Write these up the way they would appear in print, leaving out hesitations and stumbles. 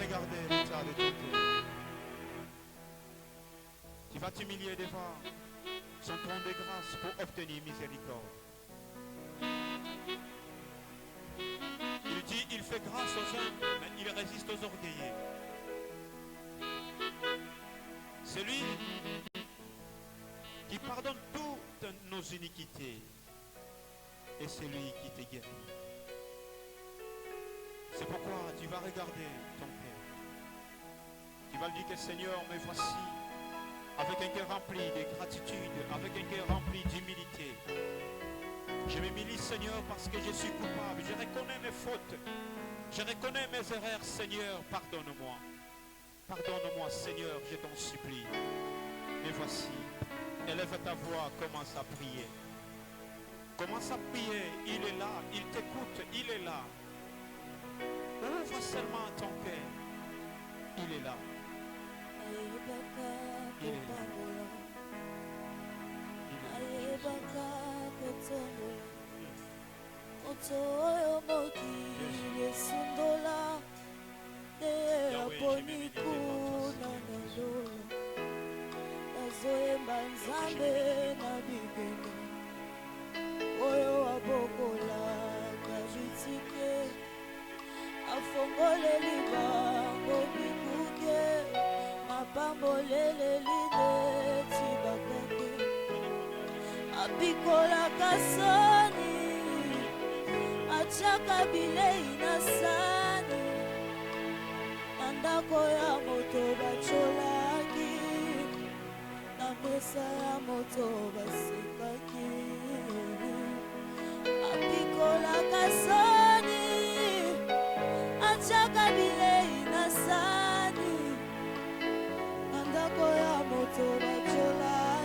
regarder l'état de ton cœur. Tu vas t'humilier devant son trône de grâce pour obtenir miséricorde. Il dit, il fait grâce aux humbles, mais il résiste aux orgueilleux. Celui qui pardonne toutes nos iniquités et celui qui te guérit. C'est pourquoi tu vas regarder ton cœur. Tu vas lui dire que Seigneur, me voici avec un cœur rempli de gratitude, avec un cœur rempli d'humilité. Je m'humilie, Seigneur, parce que je suis coupable. Je reconnais mes fautes. Je reconnais mes erreurs, Seigneur. Pardonne-moi. Pardonne-moi, Seigneur, je t'en supplie. Me voici. Élève ta voix, commence à prier. Commence à prier. Il est là, il t'écoute, il est là. Ouvre seulement ton cœur. Il est là. Il est là. Apikola kasani achaka bilei na sani andako ya moto bacholaki na mesa ya moto basekaki apikola kasani achaka bilei na sani andako ya moto bacholaki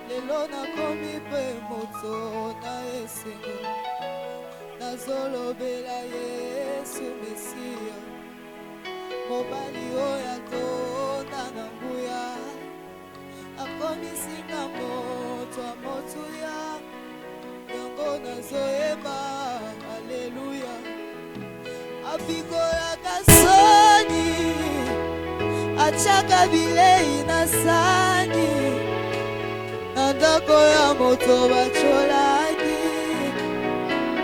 lelo nakomi pe moto na esengo nazolobela Yesu Mesia mobali oyo atonda na nguya akomisinga moto ya motuya yango nazoyeba aleluya apikolaka soni achaka bilei na sani ndako ya moto bacholaki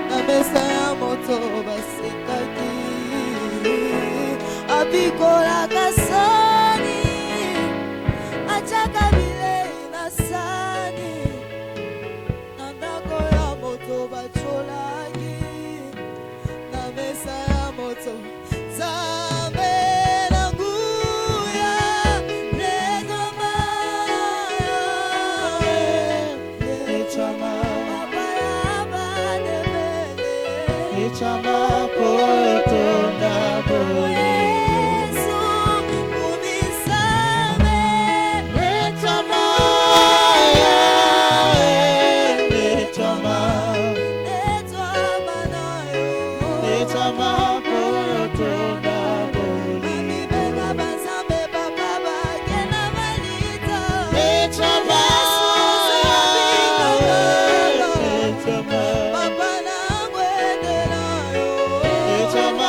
na mesa ya moto basekaki apikolaka soni achaka bilei na sani na ndako ya moto bacholaki na mesa ya moto Chama poto na boli Yesu unisame chama chama chama poto na boli bega bazambe papa bagena malita chama chama papa na ngwendela yo chama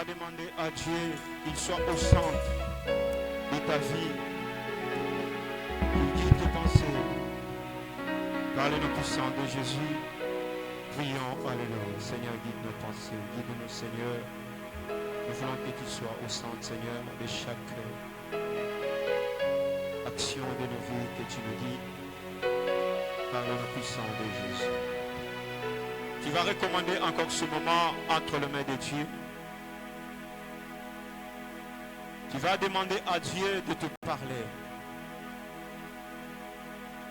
Demander à Dieu qu'il soit au centre de ta vie, qu'il guide tes pensées. Par le nom puissant de Jésus, prions, alléluia. Seigneur, guide nos pensées, guide-nous, Seigneur. Nous voulons que tu sois au centre, Seigneur, de chaque action de nos vies, que tu nous guides par le nom puissant de Jésus. Tu vas recommander encore ce moment entre les mains de Dieu. Tu vas demander à Dieu de te parler.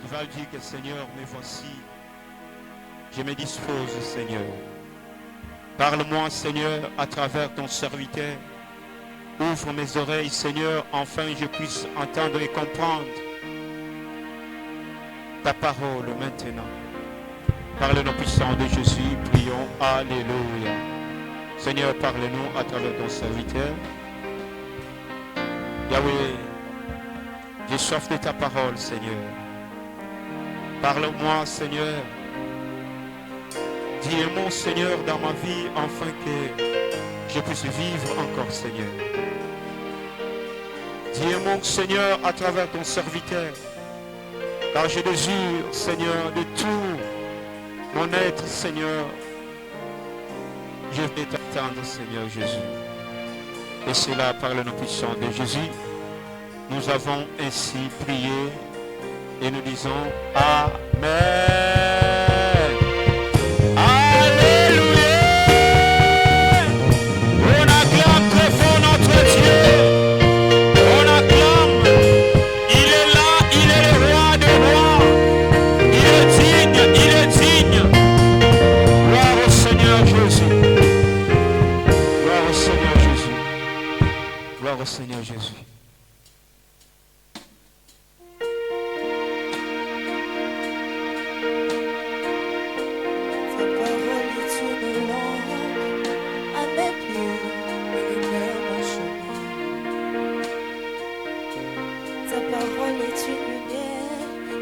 Tu vas dire que Seigneur, me voici. Je me dispose, Seigneur. Parle-moi, Seigneur, à travers ton serviteur. Ouvre mes oreilles, Seigneur, afin que je puisse entendre et comprendre ta parole maintenant. Par le nom puissant de Jésus, prions. Alléluia. Seigneur, parle-nous à travers ton serviteur. Yahweh, j'ai soif de ta parole, Seigneur. Parle-moi, Seigneur. Dis un mot, Seigneur, dans ma vie, afin que je puisse vivre encore, Seigneur. Dis un mot, Seigneur, à travers ton serviteur. Car je désire, Seigneur, de tout mon être, Seigneur. Je vais t'attendre, Seigneur Jésus. Et c'est là, par le nom puissant de Jésus, nous avons ainsi prié et nous disons Amen. Alléluia. On acclame très fort notre Dieu. On acclame. Il est là, il est le roi des rois. Il est digne, il est digne. Gloire au Seigneur Jésus. Gloire au Seigneur Jésus. Gloire au Seigneur Jésus.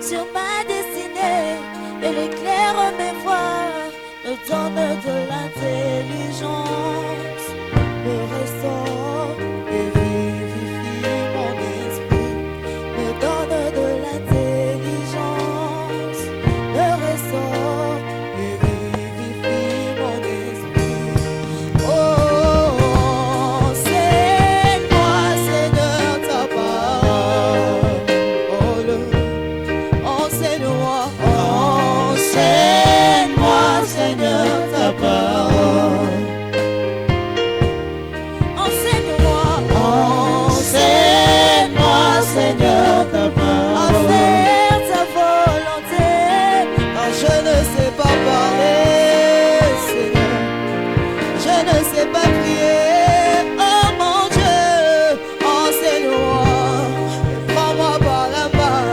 Sur ma destinée, elle éclaire mes voies, me donne de l'intelligence, me restaure et vivifie mon esprit, me donne de l'intelligence, me restaure et vivifie mon esprit. Oh, enseigne-moi, Seigneur, ta parole. Enseigne-moi, Seigneur, ta parole. Enseigne-moi, Seigneur, ta parole. À faire ta volonté, car je ne sais pas parler, Seigneur. Je ne sais pas prier, oh mon Dieu. Enseigne-moi, prends-moi par la main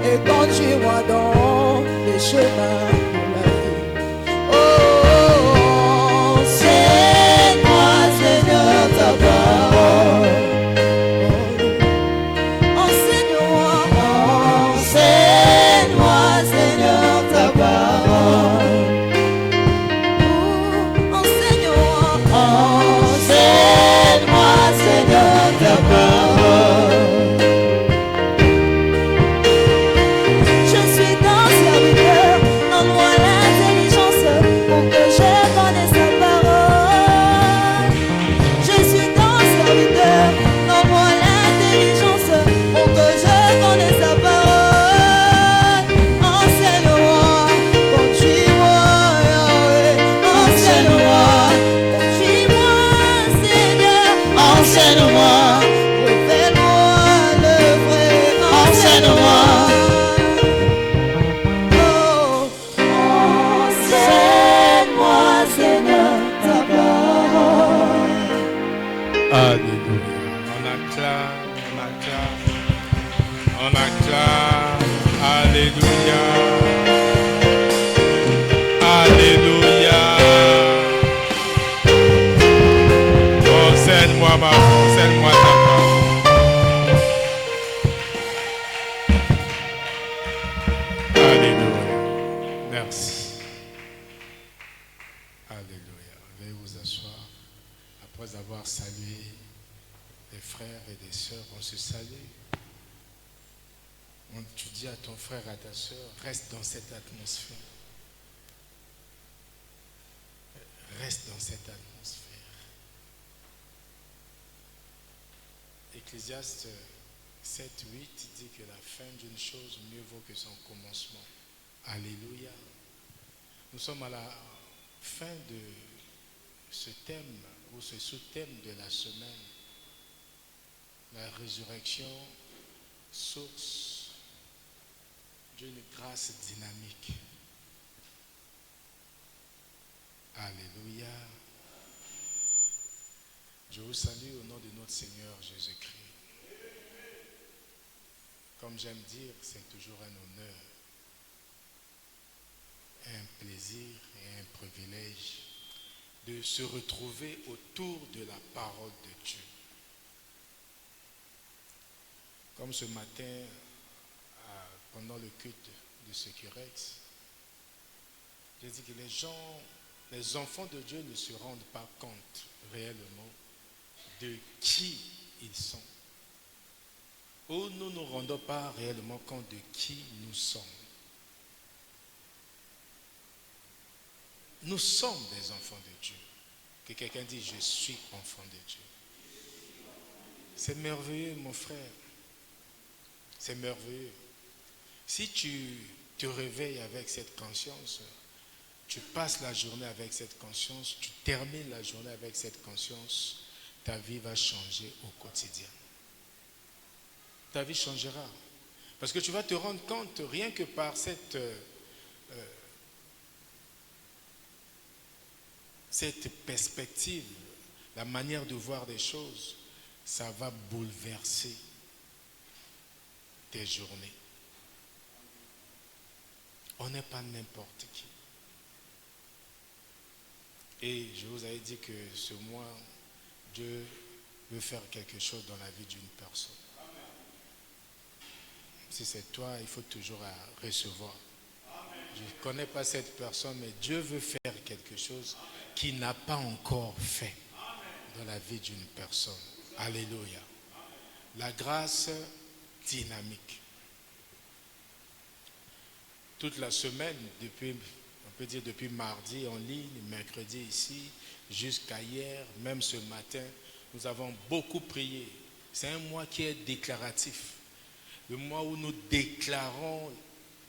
et conduis-moi dans les chemins de la vie. Oh, Après avoir salué les frères et les sœurs, on se salue. Tu dis à ton frère, à ta sœur, reste dans cette atmosphère. Reste dans cette atmosphère. Ecclésiaste 7, 8 dit que la fin d'une chose mieux vaut que son commencement. Alléluia. Nous sommes à la fin de ce thème ou ce sous-thème de la semaine. La résurrection, source d'une grâce dynamique. Alléluia. Je vous salue au nom de notre Seigneur Jésus-Christ. Comme j'aime dire, c'est toujours un honneur, un plaisir et un privilège de se retrouver autour de la parole de Dieu. Comme ce matin, pendant le culte de Securex, j'ai dit que les enfants de Dieu ne se rendent pas compte réellement de qui ils sont. Ou nous ne nous rendons pas réellement compte de qui nous sommes. Nous sommes des enfants de Dieu. Que quelqu'un dise, je suis enfant de Dieu. C'est merveilleux, mon frère. C'est merveilleux. Si tu te réveilles avec cette conscience, tu passes la journée avec cette conscience, tu termines la journée avec cette conscience, ta vie va changer au quotidien. Ta vie changera. Parce que tu vas te rendre compte, rien que par cette perspective, la manière de voir des choses, ça va bouleverser tes journées. On n'est pas n'importe qui. Et je vous avais dit que ce mois, Dieu veut faire quelque chose dans la vie d'une personne. Si c'est toi, il faut toujours recevoir. Je ne connais pas cette personne, mais Dieu veut faire quelque chose qu'il n'a pas encore fait dans la vie d'une personne. Alléluia. La grâce dynamique. Toute la semaine, on peut dire depuis mardi en ligne, mercredi ici, jusqu'à hier, même ce matin, nous avons beaucoup prié. C'est un mois qui est déclaratif. Le mois où nous déclarons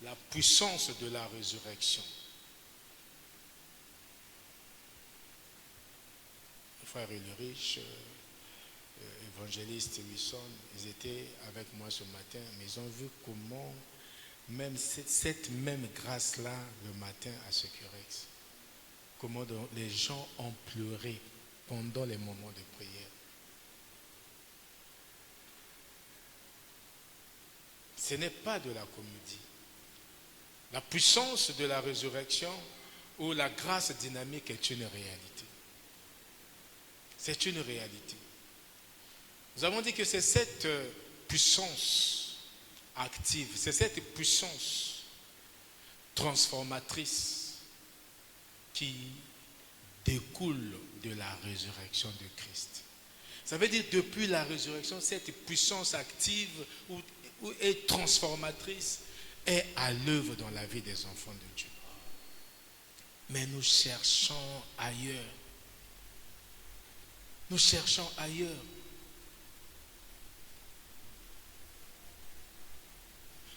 la puissance de la résurrection. Le frère Ulrich, évangéliste Wilson, ils étaient avec moi ce matin, mais ils ont vu comment même cette même grâce-là le matin à Securex, comment les gens ont pleuré pendant les moments de prière. Ce n'est pas de la comédie. La puissance de la résurrection ou la grâce dynamique est une réalité. C'est une réalité. Nous avons dit que c'est cette puissance active, c'est cette puissance transformatrice qui découle de la résurrection de Christ. Ça veut dire depuis la résurrection, cette puissance active et transformatrice est à l'œuvre dans la vie des enfants de Dieu. Mais nous cherchons ailleurs. Nous cherchons ailleurs.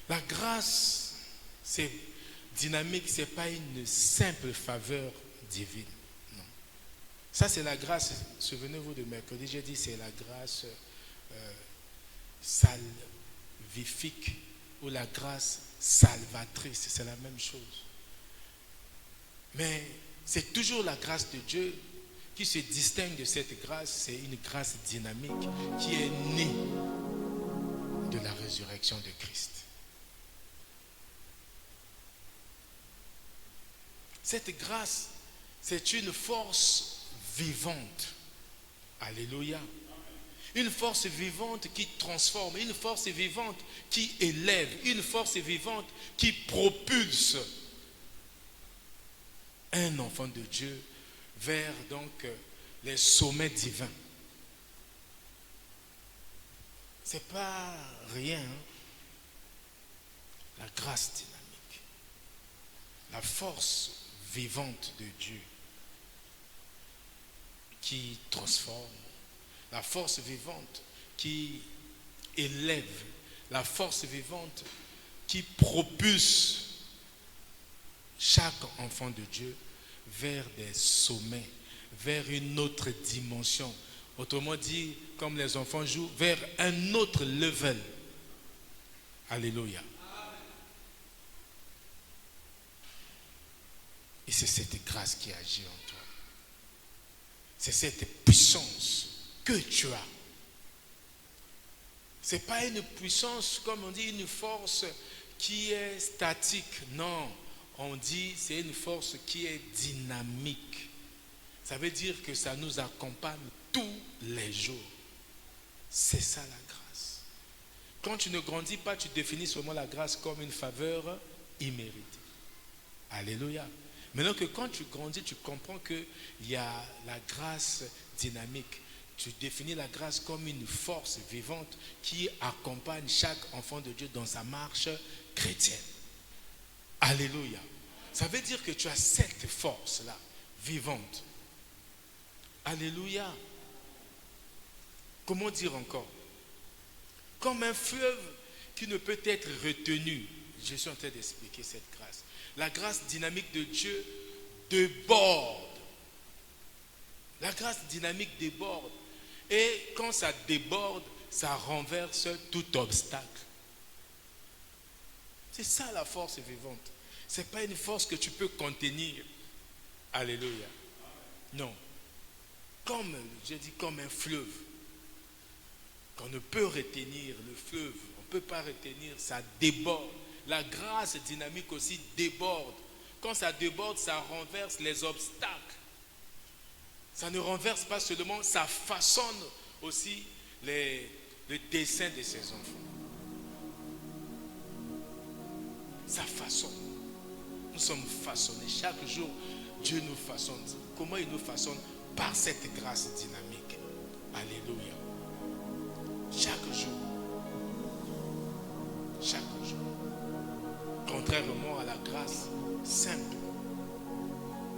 La grâce, c'est dynamique, ce n'est pas une simple faveur divine. Non. Ça, c'est la grâce. Souvenez-vous de mercredi, j'ai dit c'est la grâce salvifique ou la grâce salvatrice. C'est la même chose. Mais c'est toujours la grâce de Dieu qui se distingue de cette grâce. C'est une grâce dynamique qui est née de la résurrection de Christ. Cette grâce, c'est une force vivante. Alléluia. Une force vivante qui transforme, une force vivante qui élève, une force vivante qui propulse un enfant de Dieu vers donc les sommets divins. Ce n'est pas rien. La grâce dynamique, la force vivante de Dieu qui transforme, la force vivante qui élève, la force vivante qui propulse chaque enfant de Dieu vers des sommets, vers une autre dimension. Autrement dit, comme les enfants jouent, vers un autre level. Alléluia. Et c'est cette grâce qui agit en toi. C'est cette puissance que tu as. Ce n'est pas une puissance, comme on dit, une force qui est statique. Non, on dit c'est une force qui est dynamique. Ça veut dire que ça nous accompagne tous les jours. C'est ça la grâce. Quand tu ne grandis pas, tu définis seulement la grâce comme une faveur imméritée. Alléluia. Maintenant que quand tu grandis, tu comprends qu'il y a la grâce dynamique. Tu définis la grâce comme une force vivante qui accompagne chaque enfant de Dieu dans sa marche chrétienne. Alléluia. Ça veut dire que tu as cette force-là, vivante. Alléluia. Comment dire encore? Comme un fleuve qui ne peut être retenu. Je suis en train d'expliquer cette grâce. La grâce dynamique de Dieu déborde. La grâce dynamique déborde. Et quand ça déborde, ça renverse tout obstacle. C'est ça la force vivante. Ce n'est pas une force que tu peux contenir. Alléluia. Non. Comme, je dis comme un fleuve. Qu'on ne peut retenir le fleuve. On ne peut pas retenir, ça déborde. La grâce dynamique aussi déborde. Quand ça déborde, ça renverse les obstacles. Ça ne renverse pas seulement, ça façonne aussi le dessein de ses enfants. Ça façonne. Nous sommes façonnés. Chaque jour, Dieu nous façonne. Comment il nous façonne? Par cette grâce dynamique. Alléluia. Chaque jour. Chaque jour. Contrairement à la grâce simple.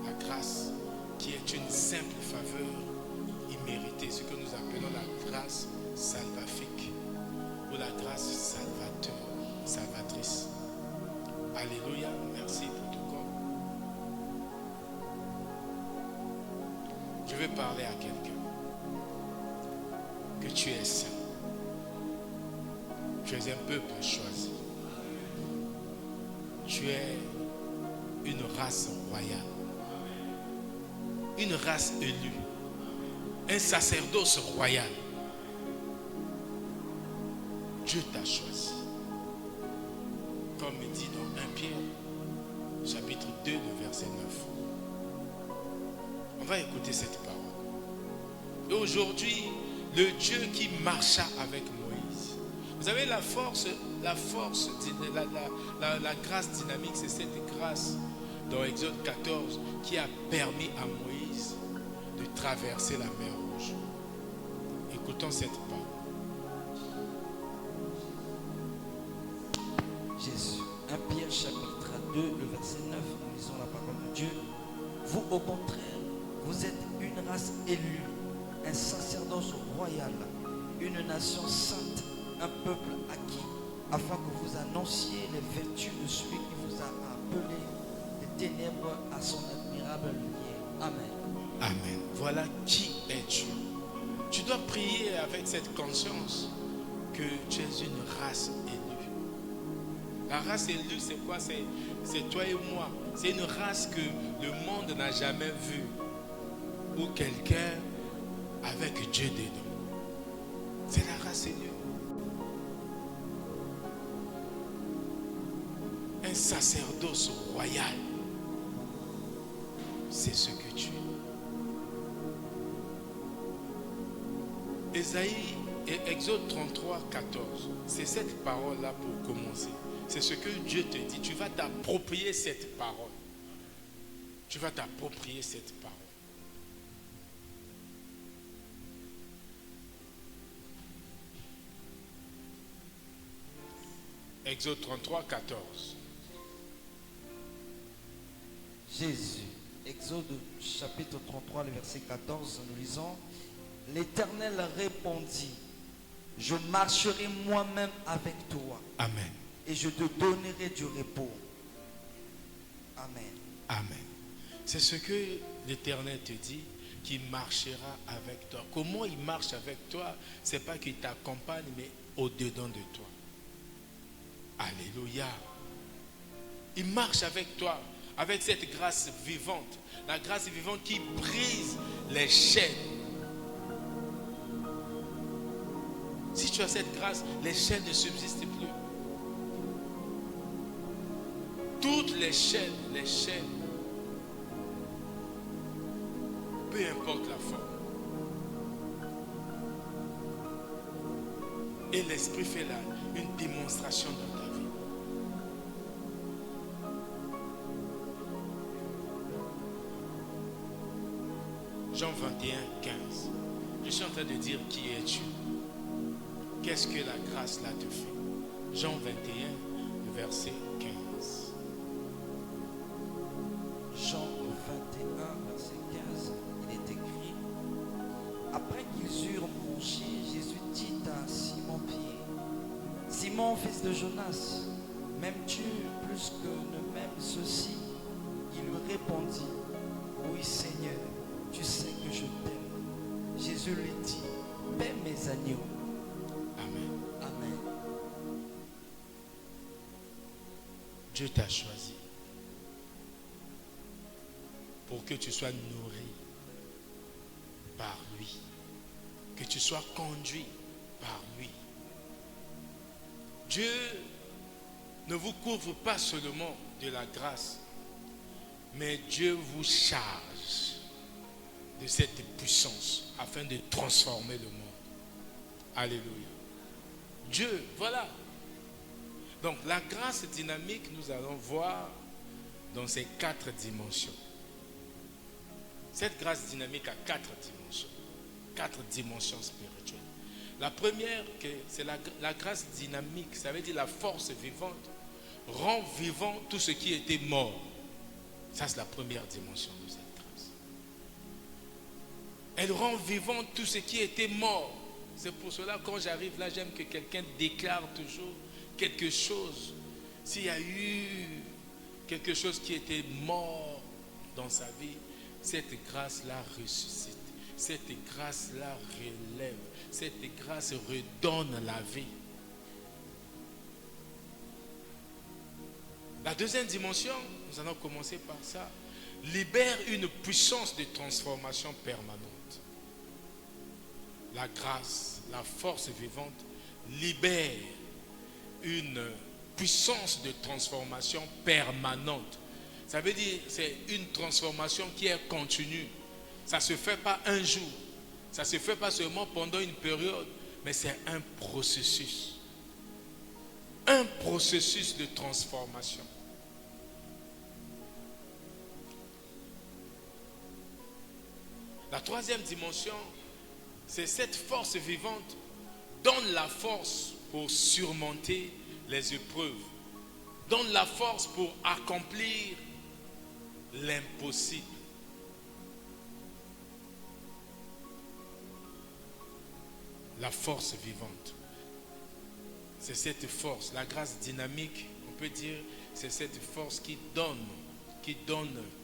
La grâce qui est une simple faveur imméritée, ce que nous appelons la grâce salvifique ou la grâce salvatrice. Alléluia, merci pour ton corps. Je vais parler à quelqu'un. Que tu es saint. Tu es un peuple choisi. Tu es une race royale. Une race élue. Un sacerdoce royal. Dieu t'a choisi. Comme il dit dans 1 Pierre, chapitre 2, le verset 9. On va écouter cette parole. Et aujourd'hui, le Dieu qui marcha avec Moïse. Vous savez, la grâce dynamique, c'est cette grâce dans Exode 14 qui a permis à Moïse de traverser la mer Rouge. Écoutons cette parole. Jésus. 1 Pierre chapitre 2, le verset 9, nous lisons la parole de Dieu. Vous, au contraire, vous êtes une race élue, un sacerdoce royal, une nation sainte, un peuple acquis, afin que vous annonciez les vertus de celui qui vous a appelé des ténèbres à son admirable lumière. Amen. Amen. Voilà qui est Dieu. Tu dois prier avec cette conscience que tu es une race élue. La race élue, c'est quoi? C'est toi et moi. C'est une race que le monde n'a jamais vue. Ou quelqu'un avec Dieu dedans. C'est la race élue. Un sacerdoce royal. C'est ce que tu es. Ésaïe et Exode 33, 14. C'est cette parole-là pour commencer. C'est ce que Dieu te dit. Tu vas t'approprier cette parole. Tu vas t'approprier cette parole. Exode 33, 14. Jésus. Exode chapitre 33, le verset 14, nous lisons. L'Éternel répondit, je marcherai moi-même avec toi Amen. et je te donnerai du repos. Amen. Amen. C'est ce que l'Éternel te dit, qu'il marchera avec toi. Comment il marche avec toi? Ce n'est pas qu'il t'accompagne, mais au-dedans de toi. Alléluia. Il marche avec toi, avec cette grâce vivante. La grâce vivante qui brise les chaînes. Si tu as cette grâce, les chaînes ne subsistent plus. Toutes les chaînes, peu importe la forme. Et l'Esprit fait là une démonstration dans ta vie. Jean 21, 15. Je suis en train de dire qui es-tu? Qu'est-ce que la grâce là te fait? Jean 21, verset 15. Jean 21, verset 15, il est écrit. Après qu'ils eurent mangé, Jésus dit à Simon-Pierre, Simon, fils de Jonas, m'aimes-tu plus que ne m'aime ceci? Il lui répondit, oui Seigneur, tu sais que je t'aime. Jésus lui dit, paie mes agneaux. Amen. Amen. Dieu t'a choisi pour que tu sois nourri par lui, que tu sois conduit par lui. Dieu ne vous couvre pas seulement de la grâce, mais Dieu vous charge de cette puissance afin de transformer le monde. Alléluia. Dieu, voilà. Donc la grâce dynamique, nous allons voir dans ces 4 dimensions. Cette grâce dynamique a 4 dimensions. 4 dimensions spirituelles. La première, c'est la grâce dynamique. Ça veut dire la force vivante rend vivant tout ce qui était mort. Ça, c'est la première dimension de cette grâce. Elle rend vivant tout ce qui était mort. C'est pour cela, quand j'arrive là, j'aime que quelqu'un déclare toujours quelque chose. S'il y a eu quelque chose qui était mort dans sa vie, cette grâce-là ressuscite. Cette grâce-là relève. Cette grâce redonne la vie. La deuxième dimension, nous allons commencer par ça, libère une puissance de transformation permanente. La grâce, la force vivante libère une puissance de transformation permanente. Ça veut dire que c'est une transformation qui est continue. Ça ne se fait pas un jour. Ça ne se fait pas seulement pendant une période, mais c'est un processus. Un processus de transformation. La troisième dimension, c'est cette force vivante donne la force pour surmonter les épreuves. Donne la force pour accomplir l'impossible. La force vivante. C'est cette force, la grâce dynamique, on peut dire, c'est cette force qui donne,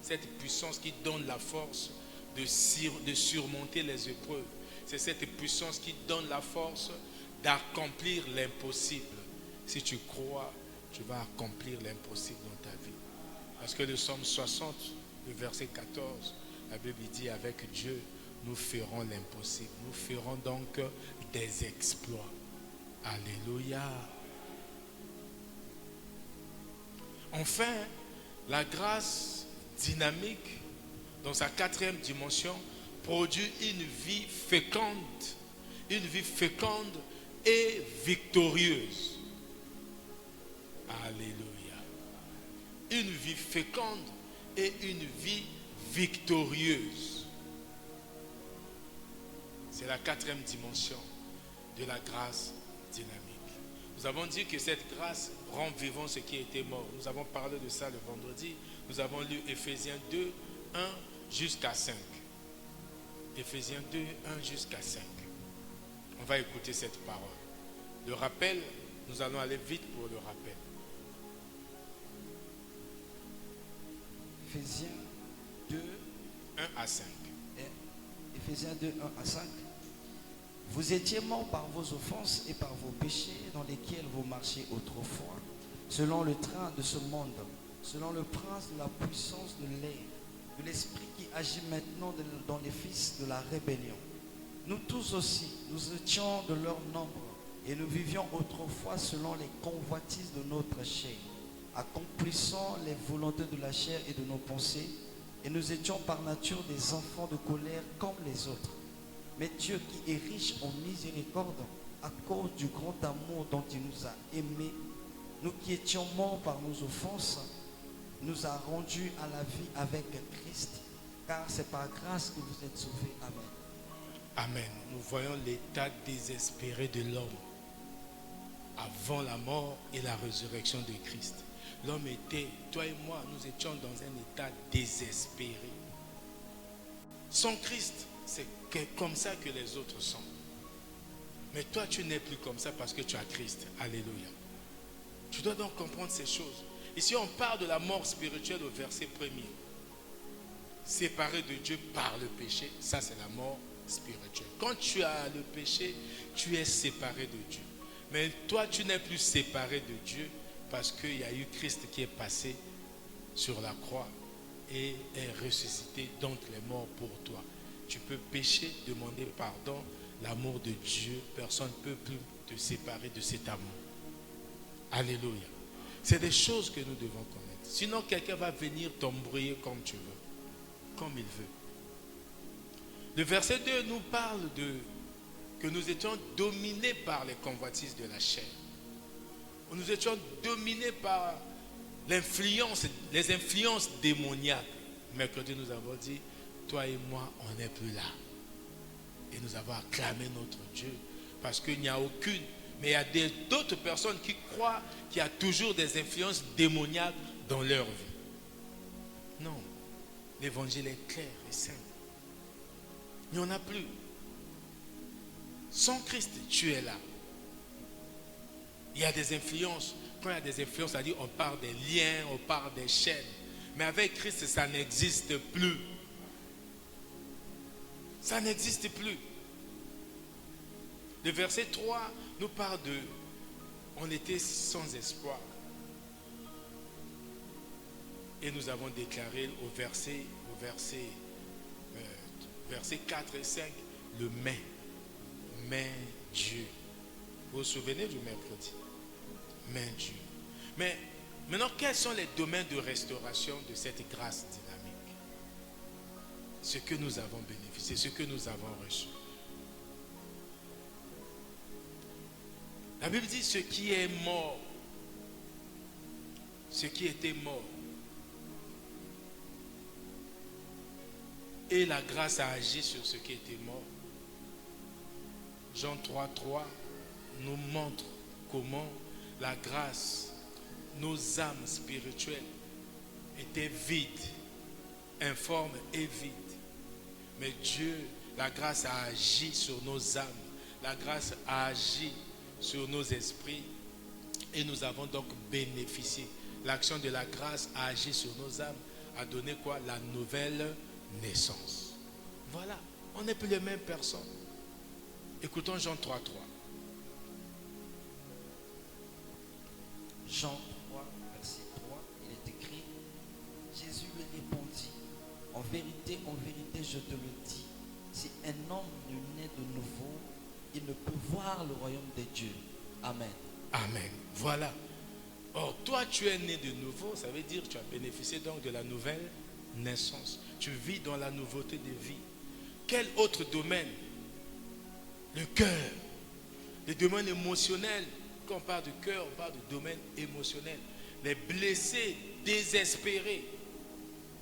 cette puissance qui donne la force de surmonter les épreuves. C'est cette puissance qui donne la force d'accomplir l'impossible. Si tu crois, tu vas accomplir l'impossible dans ta vie. Parce que le psaume 60, le verset 14, la Bible dit, avec Dieu, nous ferons l'impossible. Nous ferons donc des exploits. Alléluia. Enfin, la grâce dynamique, dans sa 4e dimension, produit une vie féconde et victorieuse. Alléluia. Une vie féconde et une vie victorieuse. C'est la 4e dimension de la grâce dynamique. Nous avons dit que cette grâce rend vivant ce qui était mort. Nous avons parlé de ça le vendredi. Nous avons lu Éphésiens 2, 1 jusqu'à 5. Éphésiens 2, 1 jusqu'à 5. On va écouter cette parole. Le rappel, nous allons aller vite pour le rappel. Éphésiens 2, 1 à 5. Éphésiens 2, 1 à 5. Vous étiez morts par vos offenses et par vos péchés dans lesquels vous marchiez autrefois, selon le train de ce monde, selon le prince de la puissance de l'air, de l'esprit qui agit maintenant dans les fils de la rébellion. Nous tous aussi, nous étions de leur nombre et nous vivions autrefois selon les convoitises de notre chair, accomplissant les volontés de la chair et de nos pensées, et nous étions par nature des enfants de colère comme les autres. Mais Dieu qui est riche en miséricorde, à cause du grand amour dont il nous a aimés, nous qui étions morts par nos offenses, nous a rendus à la vie avec Christ, car c'est par grâce que vous êtes sauvés. Amen. Amen. Nous voyons l'état désespéré de l'homme avant la mort et la résurrection de Christ. L'homme était, toi et moi, nous étions dans un état désespéré. Sans Christ, c'est comme ça que les autres sont. Mais toi, tu n'es plus comme ça parce que tu as Christ. Alléluia. Tu dois donc comprendre ces choses. Ici, on parle de la mort spirituelle au verset 1er. Séparé de Dieu par le péché, ça c'est la mort spirituelle. Quand tu as le péché, tu es séparé de Dieu. Mais toi, tu n'es plus séparé de Dieu parce qu'il y a eu Christ qui est passé sur la croix et est ressuscité d'entre les morts pour toi. Tu peux pécher, demander pardon, l'amour de Dieu. Personne ne peut plus te séparer de cet amour. Alléluia. C'est des choses que nous devons connaître. Sinon, quelqu'un va venir t'embrouiller comme tu veux, comme il veut. Le verset 2 nous parle que nous étions dominés par les convoitises de la chair. Nous étions dominés par les influences démoniaques. Mercredi, nous avons dit, toi et moi, on n'est plus là. Et nous avons acclamé notre Dieu parce qu'il n'y a aucune. Mais il y a d'autres personnes qui croient qu'il y a toujours des influences démoniaques dans leur vie. Non. L'évangile est clair et simple. Il n'y en a plus. Sans Christ, tu es là. Il y a des influences. Quand il y a des influences, c'est-à-dire on parle des liens, on parle des chaînes. Mais avec Christ, ça n'existe plus. Ça n'existe plus. Le verset 3 nous parle de on était sans espoir. Et nous avons déclaré au verset 4 et 5 le mais Dieu. Vous vous souvenez du mercredi? Mais Dieu. Mais maintenant, quels sont les domaines de restauration de cette grâce dynamique? Ce que nous avons bénéficié, ce que nous avons reçu. La Bible dit ce qui est mort, ce qui était mort. Et la grâce a agi sur ce qui était mort. Jean 3:3 nous montre comment la grâce, nos âmes spirituelles étaient vides, informes et vides. Mais Dieu, la grâce a agi sur nos âmes. La grâce a agi sur nos esprits. Et nous avons donc bénéficié. L'action de la grâce a agi sur nos âmes, a donné quoi? La nouvelle naissance. Voilà, on n'est plus les mêmes personnes. Écoutons Jean 3:3. Jean 3, verset 3, il est écrit, Jésus lui répondit, en vérité, je te le dis, si un homme ne naît de nouveau, il ne peut voir le royaume de Dieu. Amen. Amen. Voilà. Or, toi, tu es né de nouveau, ça veut dire que tu as bénéficié donc de la nouvelle naissance. Tu vis dans la nouveauté de vie. Quel autre domaine? Le cœur. Le domaine émotionnel. Quand on parle de cœur, on parle de domaine émotionnel. Les blessés, désespérés.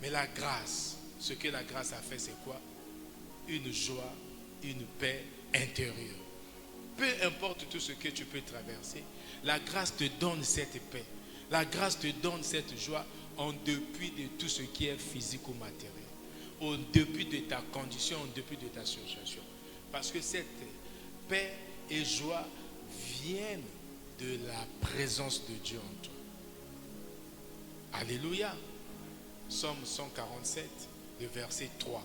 Mais la grâce, ce que la grâce a fait, c'est quoi? Une joie, une paix intérieure. peu importe tout ce que tu peux traverser, la grâce te donne cette paix. La grâce te donne cette joie en dépit de tout ce qui est physique ou matériel. En dépit de ta condition, en dépit de ta situation. Parce que cette paix et joie viennent de la présence de Dieu en toi. Alléluia. Psaume 147, le verset 3.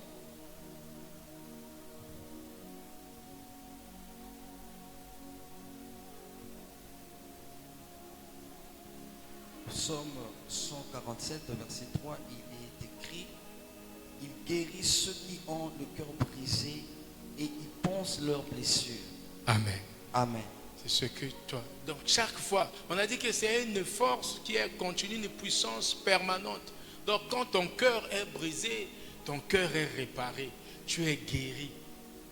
Psaume 147, verset 3, il est écrit: il guérit ceux qui ont le cœur brisé et il pense leurs blessures. Amen. Amen. C'est ce que toi. Donc chaque fois, on a dit que c'est une force qui est continue, une puissance permanente. Donc quand ton cœur est brisé, ton cœur est réparé. Tu es guéri.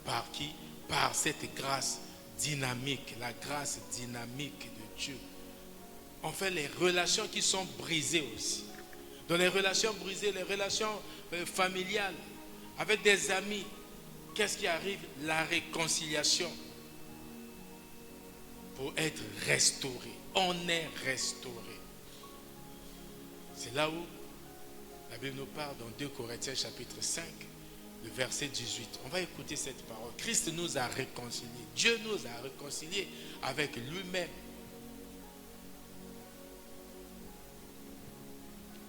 Par qui? Par cette grâce dynamique, la grâce dynamique de Dieu. On fait les relations qui sont brisées aussi. Dans les relations brisées, les relations familiales, avec des amis, qu'est-ce qui arrive? La réconciliation. Pour être restauré. On est restauré. C'est là où la Bible nous parle dans 2 Corinthiens chapitre 5, le verset 18. On va écouter cette parole. Christ nous a réconciliés. Dieu nous a réconciliés avec lui-même.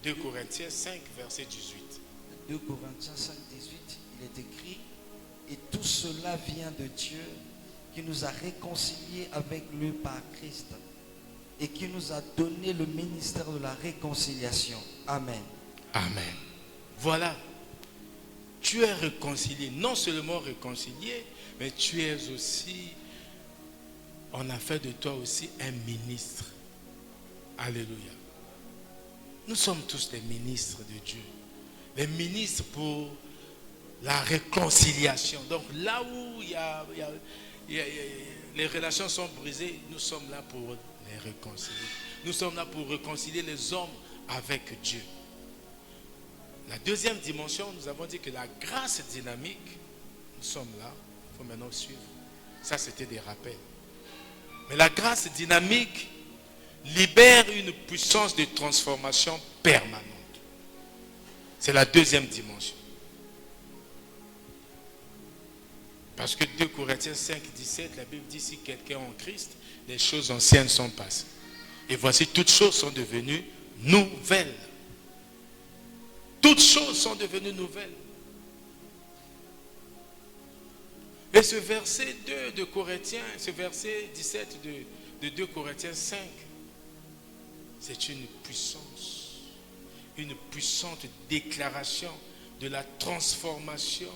2 Corinthiens 5, verset 18. 2 Corinthiens 5, 18, il est écrit: et tout cela vient de Dieu qui nous a réconciliés avec lui par Christ et qui nous a donné le ministère de la réconciliation. Amen. Amen. Voilà. Tu es réconcilié. Non seulement réconcilié, mais tu es aussi, on a fait de toi aussi un ministre. Alléluia. Nous sommes tous des ministres de Dieu. Les ministres pour la réconciliation. Donc là où les relations sont brisées, nous sommes là pour les réconcilier. Nous sommes là pour réconcilier les hommes avec Dieu. La deuxième dimension, nous avons dit que la grâce dynamique, nous sommes là, il faut maintenant suivre. Ça, c'était des rappels. Mais la grâce dynamique libère une puissance de transformation permanente. C'est la deuxième dimension. Parce que 2 Corinthiens 5, 17, la Bible dit: si quelqu'un est en Christ, les choses anciennes sont passées. Et voici, toutes choses sont devenues nouvelles. Toutes choses sont devenues nouvelles. Et ce verset 2 de Corinthiens, ce verset 17 de 2 Corinthiens 5, c'est une puissante déclaration de la transformation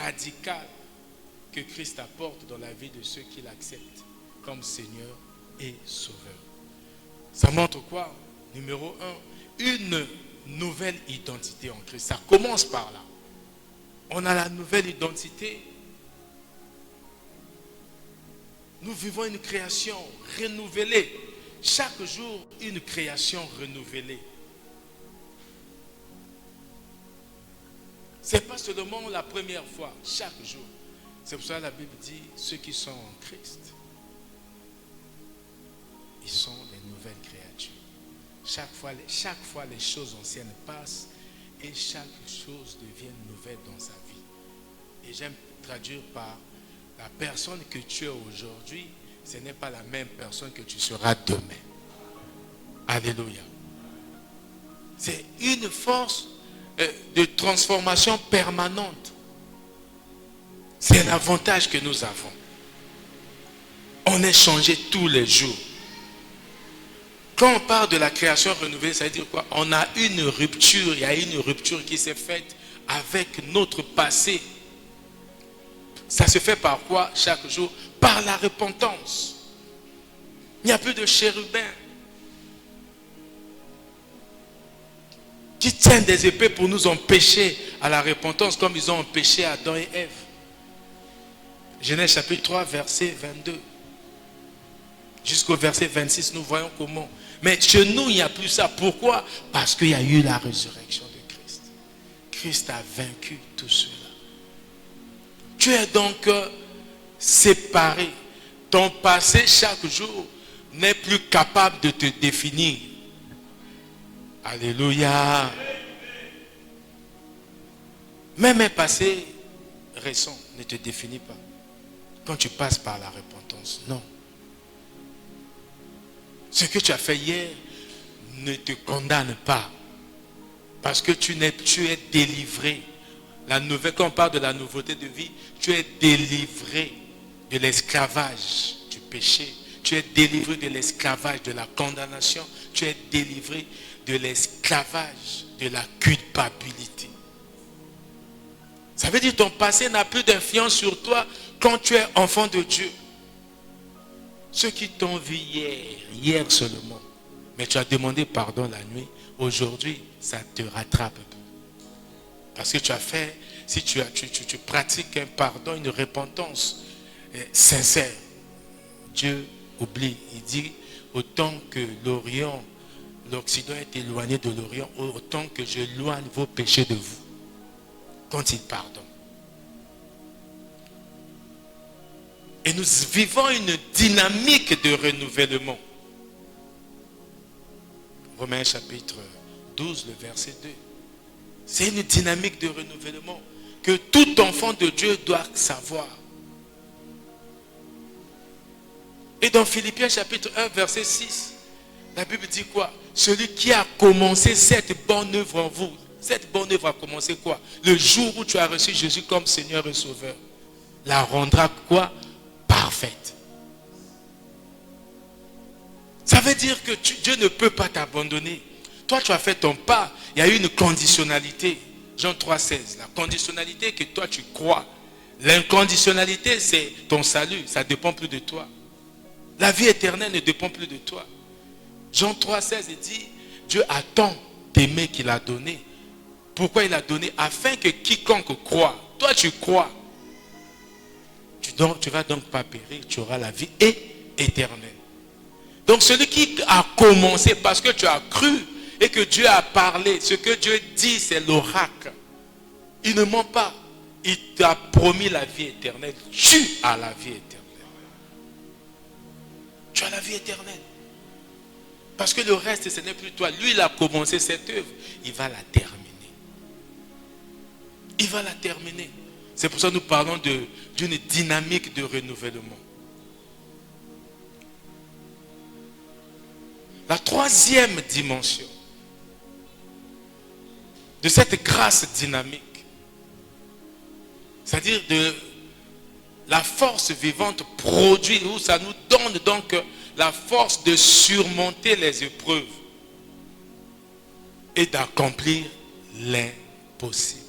radicale que Christ apporte dans la vie de ceux qui l'acceptent comme Seigneur et Sauveur. Ça montre quoi? Numéro 1, une nouvelle identité en Christ. Ça commence par là. On a la nouvelle identité. Nous vivons une création renouvelée. Chaque jour, une création renouvelée. Ce n'est pas seulement la première fois, chaque jour. C'est pour ça que la Bible dit, ceux qui sont en Christ, ils sont des nouvelles créatures. Chaque fois, les choses anciennes passent et chaque chose devient nouvelle dans sa vie. Et j'aime traduire par la personne que tu es aujourd'hui, ce n'est pas la même personne que tu seras demain. Alléluia. C'est une force de transformation permanente. C'est un avantage que nous avons. On est changé tous les jours. Quand on parle de la création renouvelée, ça veut dire quoi? On a une rupture, il y a une rupture qui s'est faite avec notre passé. Ça se fait par quoi chaque jour? Par la repentance. Il n'y a plus de chérubins qui tiennent des épées pour nous empêcher à la repentance comme ils ont empêché Adam et Ève. Genèse chapitre 3, verset 22. Jusqu'au verset 26, nous voyons comment. Mais chez nous, il n'y a plus ça. Pourquoi? Parce qu'il y a eu la résurrection de Christ. Christ a vaincu tout cela. Tu es donc séparé. Ton passé chaque jour n'est plus capable de te définir. Alléluia. Même un passé récent ne te définit pas. Quand tu passes par la repentance, non. Ce que tu as fait hier ne te condamne pas. Parce que tu es délivré. Quand on parle de la nouveauté de vie, tu es délivré de l'esclavage du péché. Tu es délivré de l'esclavage de la condamnation. Tu es délivré de l'esclavage de la culpabilité. Ça veut dire que ton passé n'a plus d'influence sur toi quand tu es enfant de Dieu. Ceux qui t'ont vu hier seulement, mais tu as demandé pardon la nuit, aujourd'hui, ça te rattrape. Parce que tu as fait, si tu pratiques un pardon, une repentance sincère, Dieu oublie. Il dit, autant que l'Occident est éloigné de l'Orient, autant que j'éloigne vos péchés de vous. Quand il pardonne. Et nous vivons une dynamique de renouvellement. Romains chapitre 12, le verset 2. C'est une dynamique de renouvellement que tout enfant de Dieu doit savoir. Et dans Philippiens chapitre 1, verset 6, la Bible dit quoi? Celui qui a commencé cette bonne œuvre en vous. Cette bonne œuvre a commencé quoi? Le jour où tu as reçu Jésus comme Seigneur et Sauveur. La rendra quoi? Parfaite. Ça veut dire que Dieu ne peut pas t'abandonner. Toi, tu as fait ton pas. Il y a eu une conditionnalité. Jean 3,16. La conditionnalité que toi, tu crois. L'inconditionnalité, c'est ton salut. Ça ne dépend plus de toi. La vie éternelle ne dépend plus de toi. Jean 3,16, il dit, Dieu a tant aimé qu'il a donné. Pourquoi il a donné? Afin que quiconque croit. Toi, tu crois. Tu ne vas donc pas périr. Tu auras la vie éternelle. Donc celui qui a commencé parce que tu as cru et que Dieu a parlé, ce que Dieu dit, c'est l'oracle. Il ne ment pas. Il t'a promis la vie éternelle. Tu as la vie éternelle. Tu as la vie éternelle. Parce que le reste, ce n'est plus toi. Lui, il a commencé cette œuvre. Il va la terminer. Il va la terminer. C'est pour ça que nous parlons d'une dynamique de renouvellement. La troisième dimension de cette grâce dynamique, c'est-à-dire de la force vivante produit, où ça nous donne donc la force de surmonter les épreuves et d'accomplir l'impossible.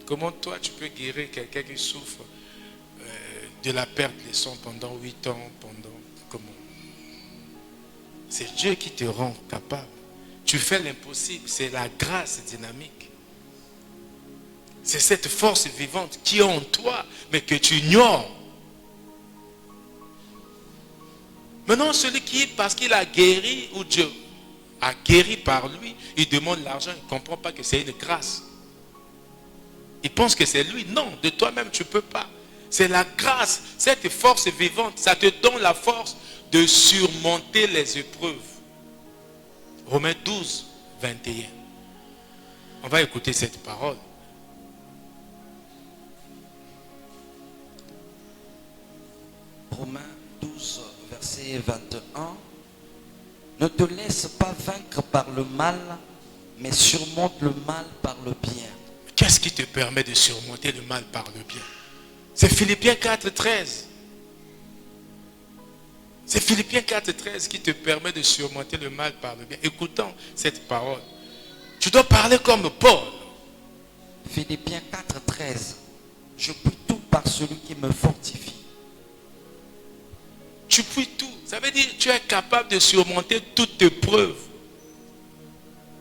Comment toi tu peux guérir quelqu'un qui souffre de la perte des sons pendant 8 ans, comment? C'est Dieu qui te rend capable. Tu fais l'impossible, c'est la grâce dynamique. C'est cette force vivante qui est en toi, mais que tu ignores. Maintenant, celui qui, parce qu'il a guéri, ou Dieu a guéri par lui, il demande l'argent, il ne comprend pas que c'est une grâce. Il pense que c'est lui. Non, de toi-même, tu ne peux pas. C'est la grâce, cette force vivante, ça te donne la force de surmonter les épreuves. Romains 12, 21. On va écouter cette parole. Romains 12, verset 21. Ne te laisse pas vaincre par le mal, mais surmonte le mal par le bien. Qu'est-ce qui te permet de surmonter le mal par le bien? C'est Philippiens 4, 13. C'est Philippiens 4, 13 qui te permet de surmonter le mal par le bien. Écoutons cette parole. Tu dois parler comme Paul. Philippiens 4, 13. Je puis tout par celui qui me fortifie. Tu puis tout. Ça veut dire que tu es capable de surmonter toute épreuve.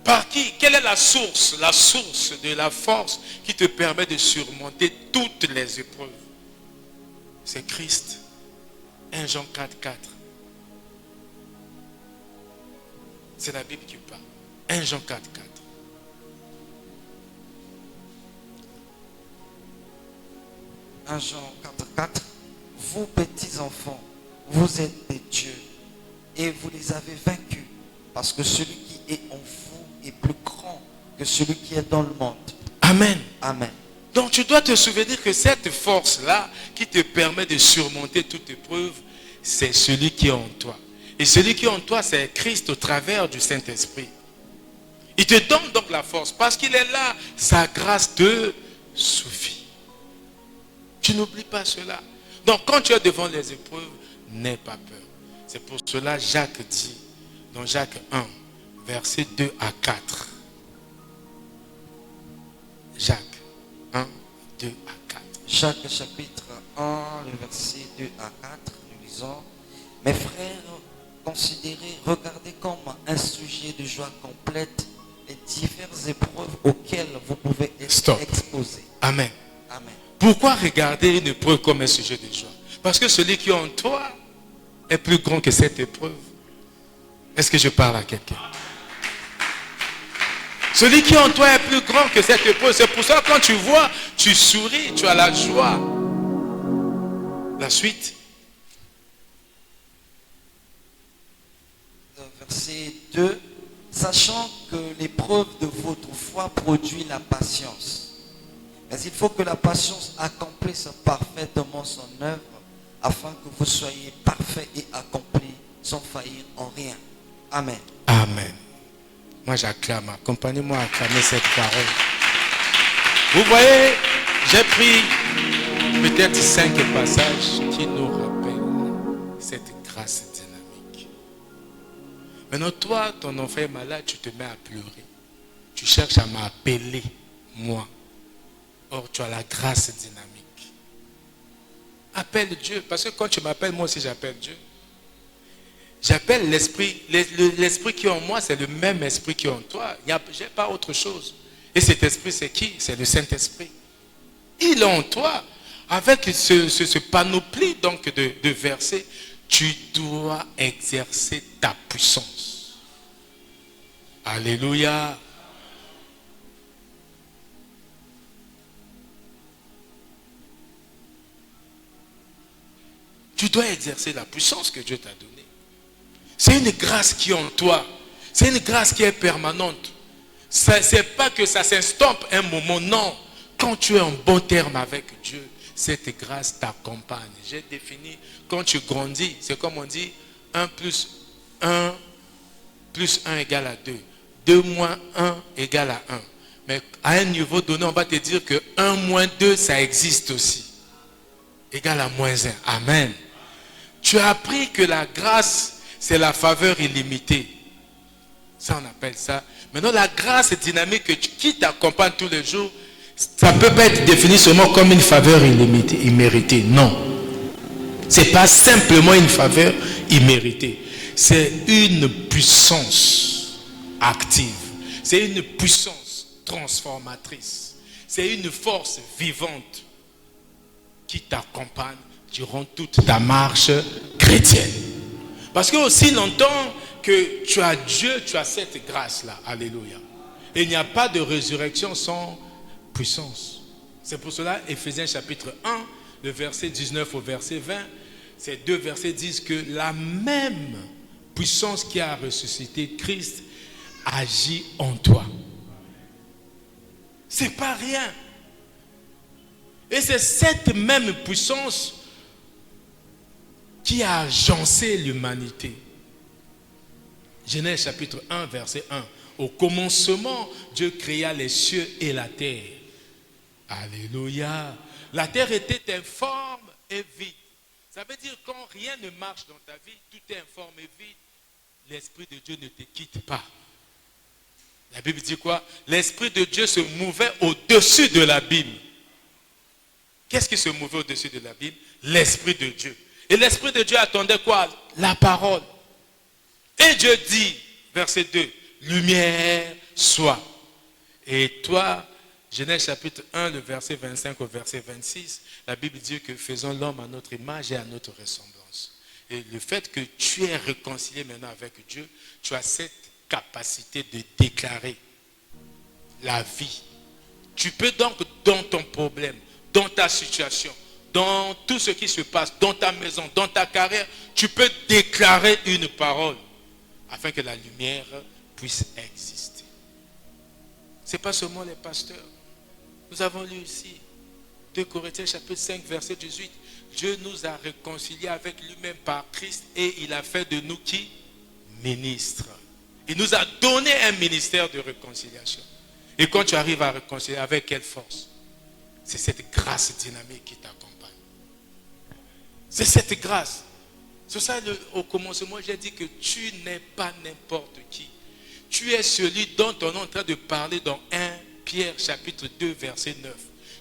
Par qui? Quelle est la source? La source de la force qui te permet de surmonter toutes les épreuves. C'est Christ. 1 Jean 4, 4. C'est la Bible qui parle. 1 Jean 4, 4. Jean 4, 4. vous, petits enfants, vous êtes des dieux et vous les avez vaincus, parce que celui qui est en vous est plus grand que celui qui est dans le monde. Amen. Amen. Donc tu dois te souvenir que cette force-là qui te permet de surmonter toute épreuve, c'est celui qui est en toi. Et celui qui est en toi, c'est Christ au travers du Saint-Esprit. Il te donne donc la force parce qu'il est là. Sa grâce te suffit. Tu n'oublies pas cela. Donc quand tu es devant les épreuves, n'aie pas peur. C'est pour cela Jacques dit, dans Jacques 1, versets 2 à 4. Jacques 1, 2 à 4. Jacques chapitre 1, le verset 2 à 4, nous lisons: Mes frères, considérez, regardez comme un sujet de joie complète les diverses épreuves auxquelles vous pouvez être exposés. Amen. Amen. Pourquoi regarder une épreuve comme un sujet de joie? Parce que celui qui est en toi est plus grand que cette épreuve. Est-ce que je parle à quelqu'un? Celui qui est en toi est plus grand que cette épreuve. C'est pour ça que quand tu vois, tu souris, tu as la joie. La suite. Verset 2. Sachant que l'épreuve de votre foi produit la patience. Mais il faut que la patience accomplisse parfaitement son œuvre, afin que vous soyez parfaits et accomplis sans faillir en rien. Amen. Amen. Moi j'acclame. Accompagnez-moi à acclamer cette parole. Vous voyez, j'ai pris peut-être 5 passages qui nous rappellent cette grâce dynamique. Maintenant, toi, ton enfant est malade, tu te mets à pleurer. Tu cherches à m'appeler, moi. Or, tu as la grâce dynamique. Appelle Dieu. Parce que quand tu m'appelles, moi aussi j'appelle Dieu. J'appelle l'esprit. L'esprit qui est en moi, c'est le même esprit qui est en toi. Je n'ai pas autre chose. Et cet esprit, c'est qui? C'est le Saint-Esprit. Il est en toi. Avec ce panoplie donc de versets, tu dois exercer ta puissance. Alléluia. Tu dois exercer la puissance que Dieu t'a donnée. C'est une grâce qui est en toi. C'est une grâce qui est permanente. Ce n'est pas que ça s'estompe un moment, non. Quand tu es en bon terme avec Dieu, cette grâce t'accompagne. J'ai défini, quand tu grandis, c'est comme on dit, 1 plus 1 égale à 2. 2 moins 1 égale à 1. Mais à un niveau donné, on va te dire que 1 moins 2, ça existe aussi. Égale à moins 1. Amen. Tu as appris que la grâce, c'est la faveur illimitée. Ça, on appelle ça. Maintenant, la grâce dynamique qui t'accompagne tous les jours, ça ne peut pas être défini seulement comme une faveur illimitée, imméritée. Non. Ce n'est pas simplement une faveur imméritée. C'est une puissance active. C'est une puissance transformatrice. C'est une force vivante qui t'accompagne durant toute ta marche chrétienne. Parce que aussi longtemps que tu as Dieu, tu as cette grâce-là. Alléluia. Et il n'y a pas de résurrection sans puissance. C'est pour cela, Éphésiens chapitre 1, le verset 19 au verset 20, ces 2 versets disent que la même puissance qui a ressuscité Christ agit en toi. C'est pas rien. Et c'est cette même puissance qui a agencé l'humanité. Genèse chapitre 1, verset 1. Au commencement, Dieu créa les cieux et la terre. Alléluia. La terre était informe et vide. Ça veut dire quand rien ne marche dans ta vie, tout est informe et vide, l'Esprit de Dieu ne te quitte pas. La Bible dit quoi? L'Esprit de Dieu se mouvait au-dessus de l'abîme. Qu'est-ce qui se mouvait au-dessus de l'abîme? L'Esprit de Dieu. Et l'Esprit de Dieu attendait quoi? La parole. Et Dieu dit, verset 2, lumière soit. Et toi, Genèse chapitre 1, le verset 25 au verset 26, la Bible dit que faisons l'homme à notre image et à notre ressemblance. Et le fait que tu es réconcilié maintenant avec Dieu, tu as cette capacité de déclarer la vie. Tu peux donc, dans ton problème, dans ta situation, dans tout ce qui se passe, dans ta maison, dans ta carrière, tu peux déclarer une parole afin que la lumière puisse exister. Ce n'est pas seulement les pasteurs. Nous avons lu ici, 2 Corinthiens chapitre 5, verset 18. Dieu nous a réconciliés avec lui-même par Christ et il a fait de nous qui? Ministres. Il nous a donné un ministère de réconciliation. Et quand tu arrives à réconcilier, avec quelle force? C'est cette grâce dynamique qui t'accompagne. C'est cette grâce. C'est ça, au commencement, j'ai dit que tu n'es pas n'importe qui. Tu es celui dont on est en train de parler dans 1 Pierre chapitre 2 verset 9.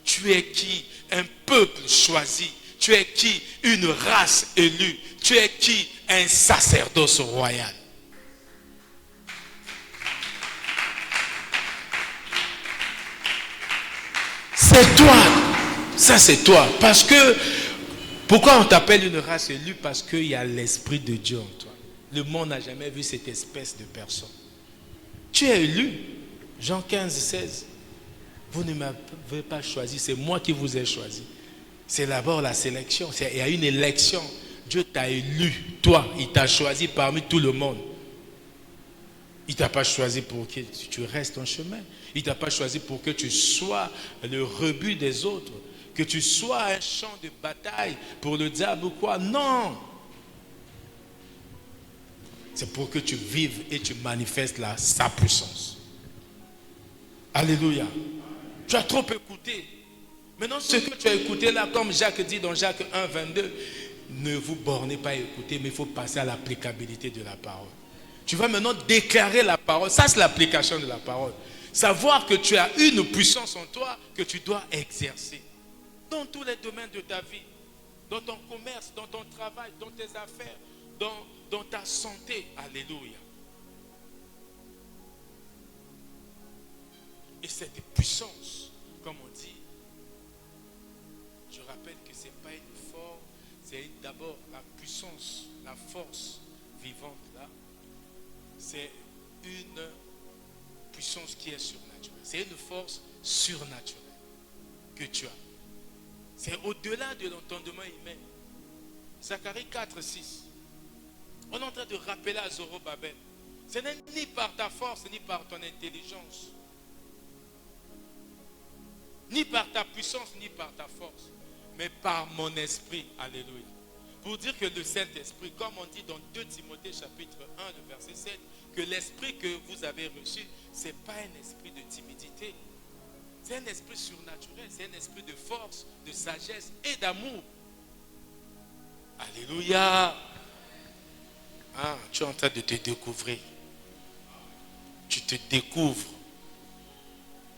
Tu es qui? Un peuple choisi. Tu es qui? Une race élue. Tu es qui? Un sacerdoce royal. C'est toi. Ça c'est toi. Parce que, pourquoi on t'appelle une race élue? Parce qu'il y a l'Esprit de Dieu en toi. Le monde n'a jamais vu cette espèce de personne. Tu es élu. Jean 15, 16. Vous ne m'avez pas choisi, c'est moi qui vous ai choisi. C'est d'abord la sélection. Il y a une élection. Dieu t'a élu. Toi, il t'a choisi parmi tout le monde. Il ne t'a pas choisi pour que tu restes en chemin. Il ne t'a pas choisi pour que tu sois le rebut des autres. Que tu sois un champ de bataille pour le diable ou quoi. Non. C'est pour que tu vives et tu manifestes sa puissance. Alléluia. Tu as trop écouté. Maintenant, ce que tu as écouté là, comme Jacques dit dans Jacques 1, 22, ne vous bornez pas à écouter, mais il faut passer à l'applicabilité de la parole. Tu vas maintenant déclarer la parole. Ça, c'est l'application de la parole. Savoir que tu as une puissance en toi que tu dois exercer. Dans tous les domaines de ta vie. Dans ton commerce, dans ton travail, dans tes affaires, dans ta santé. Alléluia. Et cette puissance, comme on dit, je rappelle que ce n'est pas une force, c'est d'abord la puissance, la force vivante là. C'est une puissance qui est surnaturelle. C'est une force surnaturelle que tu as. C'est au-delà de l'entendement humain. Zacharie 4, 6. On est en train de rappeler à Zorobabel. Ce n'est ni par ta force, ni par ton intelligence. Ni par ta puissance, ni par ta force, mais par mon esprit. Alléluia. Pour dire que le Saint-Esprit, comme on dit dans 2 Timothée chapitre 1, le verset 7, que l'esprit que vous avez reçu, ce n'est pas un esprit de timidité. C'est un esprit surnaturel, c'est un esprit de force, de sagesse et d'amour. Alléluia. Ah, tu es en train de te découvrir. Tu te découvres.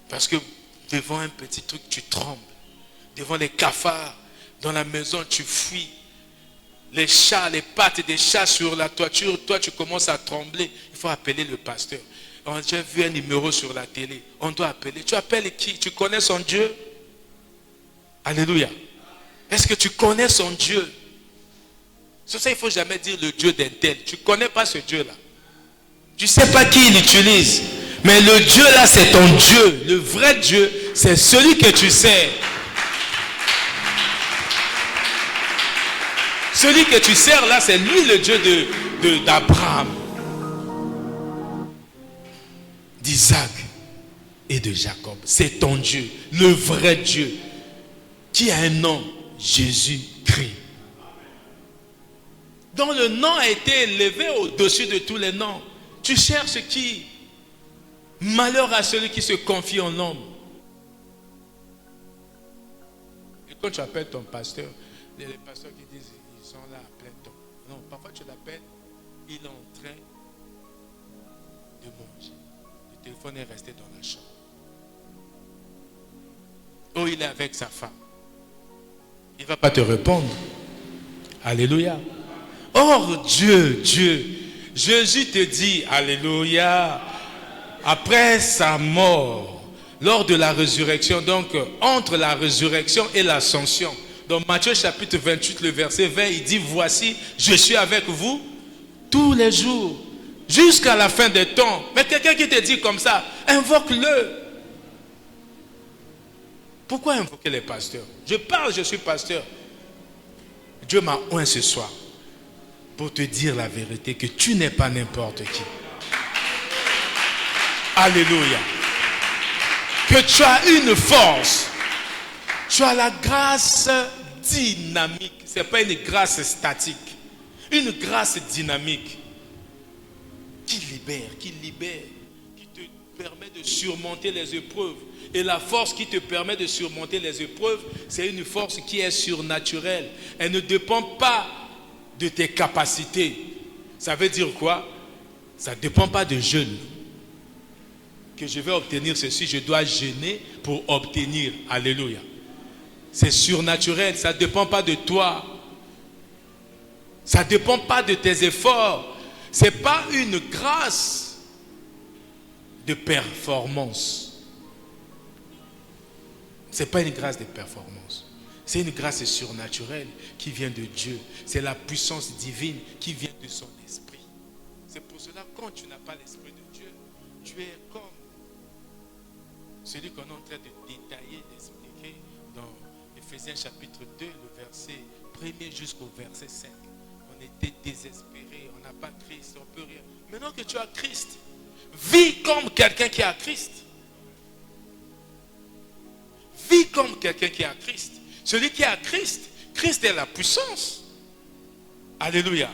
Parce que devant un petit truc, tu trembles. Devant les cafards, dans la maison, tu fuis. Les chats, les pattes des chats sur la toiture, toi, tu commences à trembler. Il faut appeler le pasteur. J'ai vu un numéro sur la télé. On doit appeler. Tu appelles qui? Tu connais son Dieu? Alléluia. Est-ce que tu connais son Dieu? Sur ça, il ne faut jamais dire le Dieu d'un tel. Tu ne connais pas ce Dieu-là. Tu ne sais pas qui il utilise. Mais le Dieu là, c'est ton Dieu. Le vrai Dieu, c'est celui que tu sers. Celui que tu sers là, c'est lui le Dieu d'Abraham, d'Isaac et de Jacob. C'est ton Dieu, le vrai Dieu, qui a un nom, Jésus-Christ. Dont le nom a été élevé au-dessus de tous les noms. Tu cherches qui? Malheur à celui qui se confie en l'homme. Et quand tu appelles ton pasteur, les pasteurs qui disent ils sont là à plein temps. Non, parfois tu l'appelles, il est en train de manger. Le téléphone est resté dans la chambre. Oh, il est avec sa femme. Il ne va pas te répondre. Alléluia. Or, Jésus te dit, alléluia, après sa mort, lors de la résurrection, donc entre la résurrection et l'ascension, dans Matthieu chapitre 28, le verset 20, il dit, voici, je suis avec vous tous les jours, jusqu'à la fin des temps. Mais quelqu'un qui te dit comme ça, invoque-le. Pourquoi invoquer les pasteurs? Je suis pasteur. Dieu m'a oint ce soir pour te dire la vérité que tu n'es pas n'importe qui. Alléluia. Que tu as une force. Tu as la grâce dynamique. Ce n'est pas une grâce statique. Une grâce dynamique qui libère, qui te permet de surmonter les épreuves. Et la force qui te permet de surmonter les épreuves, c'est une force qui est surnaturelle. Elle ne dépend pas de tes capacités. Ça veut dire quoi? Ça ne dépend pas de jeûne. Que je vais obtenir ceci, je dois jeûner pour obtenir. Alléluia. C'est surnaturel, ça ne dépend pas de toi. Ça ne dépend pas de tes efforts. Ce n'est pas une grâce de performance. Ce n'est pas une grâce de performance. C'est une grâce surnaturelle qui vient de Dieu. C'est la puissance divine qui vient de son esprit. C'est pour cela, quand tu n'as pas l'esprit de Dieu, tu es comme celui qu'on est en train de détailler, d'expliquer dans Éphésiens chapitre 2, le verset 1er jusqu'au verset 5. On était désespérés, on n'a pas Christ, on ne peut rien. Maintenant que tu as Christ, vis comme quelqu'un qui a Christ. Vis comme quelqu'un qui a Christ. Celui qui a Christ, Christ est la puissance. Alléluia.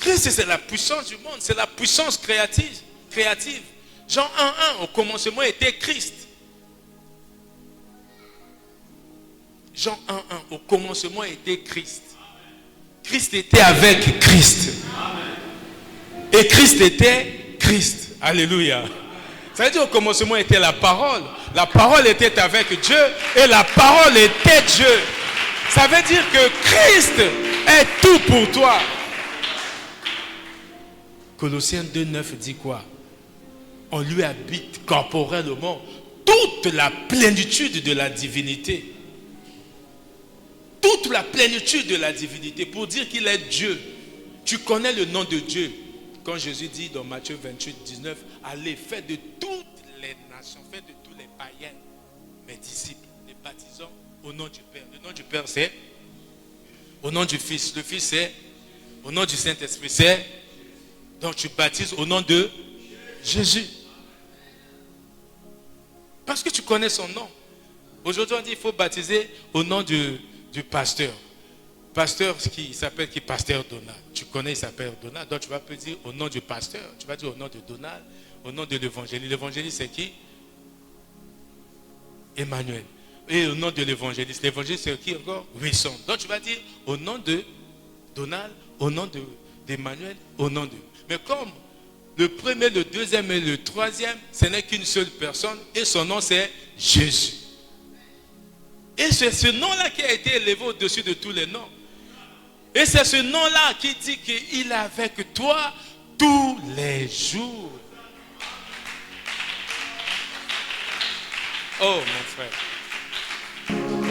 Christ, c'est la puissance du monde, c'est la puissance créative. Jean 1:1, au commencement était Christ. Jean 1:1, au commencement était Christ. Christ était avec Christ. Et Christ était Christ. Alléluia. Ça veut dire au commencement était la parole. La parole était avec Dieu et la parole était Dieu. Ça veut dire que Christ est tout pour toi. Colossiens 2:9 dit quoi? On lui habite corporellement toute la plénitude de la divinité. Toute la plénitude de la divinité pour dire qu'il est Dieu. Tu connais le nom de Dieu. Quand Jésus dit dans Matthieu 28:19, allez, faites de toutes les nations, faites de tous les païens mes disciples, les baptisant au nom du Père. Le nom du Père c'est au nom du Fils. Le Fils c'est au nom du Saint-Esprit. C'est donc tu baptises au nom de Jésus. Parce que tu connais son nom. Aujourd'hui on dit qu'il faut baptiser au nom du pasteur. Pasteur qui s'appelle Pasteur Donald. Tu connais, il s'appelle Donald. Donc tu vas pas dire au nom du pasteur. Tu vas dire au nom de Donald, au nom de l'évangéliste. L'évangéliste c'est qui? Emmanuel. Et au nom de l'évangéliste. L'évangéliste c'est qui encore? Wilson. Donc tu vas dire au nom de Donald, au nom d'Emmanuel, au nom de... Mais comme le premier, le deuxième et le troisième, ce n'est qu'une seule personne et son nom c'est Jésus. Et c'est ce nom-là qui a été élevé au-dessus de tous les noms. Et c'est ce nom-là qui dit qu'il est avec toi tous les jours. Oh mon frère.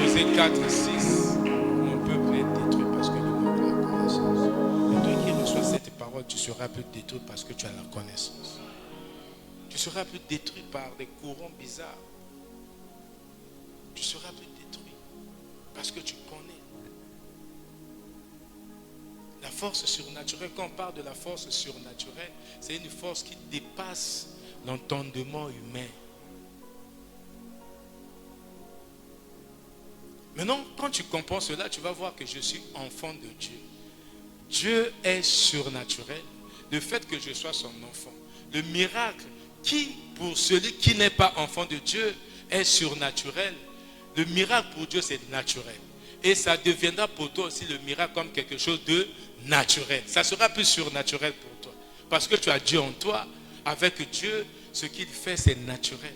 Osée 4:6. Mon peuple est détruit parce que nous manquons la connaissance. Et toi qui reçois cette parole, tu seras plus détruit parce que tu as la connaissance. Tu seras plus détruit par des courants bizarres. Tu seras plus détruit parce que tu connais. La force surnaturelle, quand on parle de la force surnaturelle, c'est une force qui dépasse l'entendement humain. Maintenant, quand tu comprends cela, tu vas voir que je suis enfant de Dieu. Dieu est surnaturel. Le fait que je sois son enfant, le miracle qui, pour celui qui n'est pas enfant de Dieu, est surnaturel. Le miracle pour Dieu, c'est naturel. Et ça deviendra pour toi aussi le miracle comme quelque chose de naturel. Ça sera plus surnaturel pour toi. Parce que tu as Dieu en toi. Avec Dieu, ce qu'il fait, c'est naturel.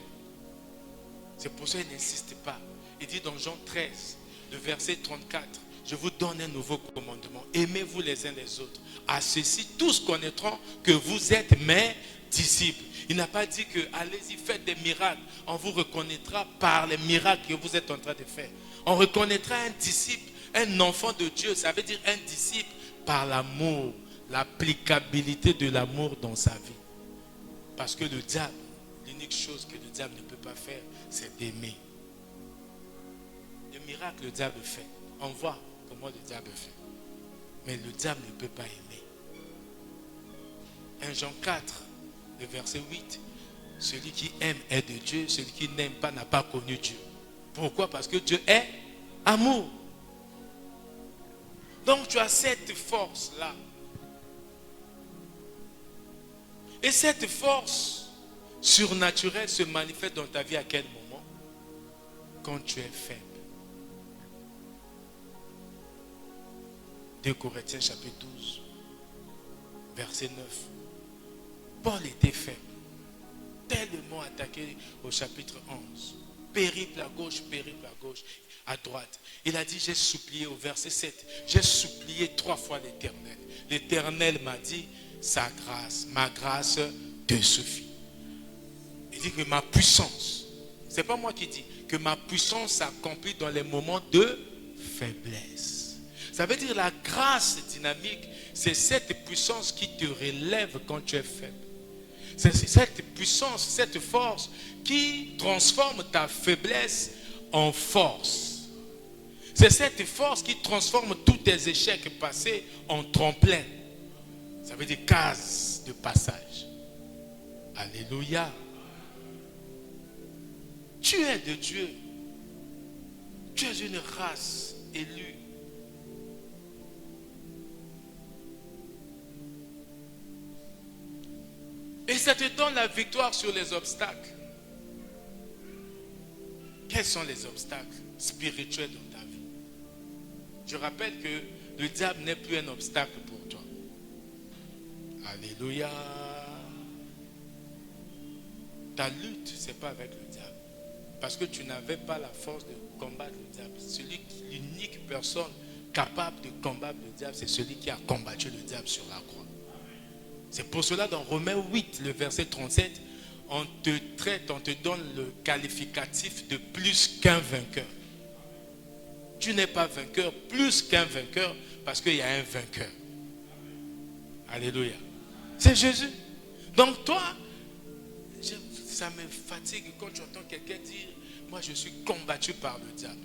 C'est pour ça qu'il n'insiste pas. Il dit dans Jean 13, le verset 34, je vous donne un nouveau commandement. Aimez-vous les uns les autres. À ceci, tous connaîtront que vous êtes mes disciples. Il n'a pas dit que allez-y, faites des miracles. On vous reconnaîtra par les miracles que vous êtes en train de faire. On reconnaîtra un disciple, un enfant de Dieu. Ça veut dire un disciple par l'amour, l'applicabilité de l'amour dans sa vie. Parce que le diable, l'unique chose que le diable ne peut pas faire, c'est d'aimer. Le miracle, le diable fait. On voit comment le diable fait. Mais le diable ne peut pas aimer. 1 Jean 4, le verset 8. Celui qui aime est de Dieu, celui qui n'aime pas n'a pas connu Dieu. Pourquoi? Parce que Dieu est amour. Donc tu as cette force-là. Et cette force surnaturelle se manifeste dans ta vie à quel moment? Quand tu es faible. 2 Corinthiens chapitre 12, verset 9. Paul était faible, tellement attaqué au chapitre 11. Périple à gauche, à droite. Il a dit, j'ai supplié au verset 7, j'ai supplié 3 fois l'Éternel. L'Éternel m'a dit, sa grâce, ma grâce te suffit. Il dit que ma puissance, c'est pas moi qui dis, que ma puissance s'accomplit dans les moments de faiblesse. Ça veut dire la grâce dynamique, c'est cette puissance qui te relève quand tu es faible. C'est cette puissance, cette force qui transforme ta faiblesse en force. C'est cette force qui transforme tous tes échecs passés en tremplin. Ça veut dire case de passage. Alléluia. Tu es de Dieu. Tu es une race élue. Et ça te donne la victoire sur les obstacles. Quels sont les obstacles spirituels dans ta vie? Je rappelle que le diable n'est plus un obstacle pour toi. Alléluia. Ta lutte, ce n'est pas avec le diable. Parce que tu n'avais pas la force de combattre le diable. L'unique personne capable de combattre le diable, c'est celui qui a combattu le diable sur la croix. C'est pour cela dans Romains 8, le verset 37, on te traite, on te donne le qualificatif de plus qu'un vainqueur. Tu n'es pas vainqueur, plus qu'un vainqueur, parce qu'il y a un vainqueur. Alléluia. C'est Jésus. Donc toi, ça me fatigue quand tu entends quelqu'un dire, moi je suis combattu par le diable.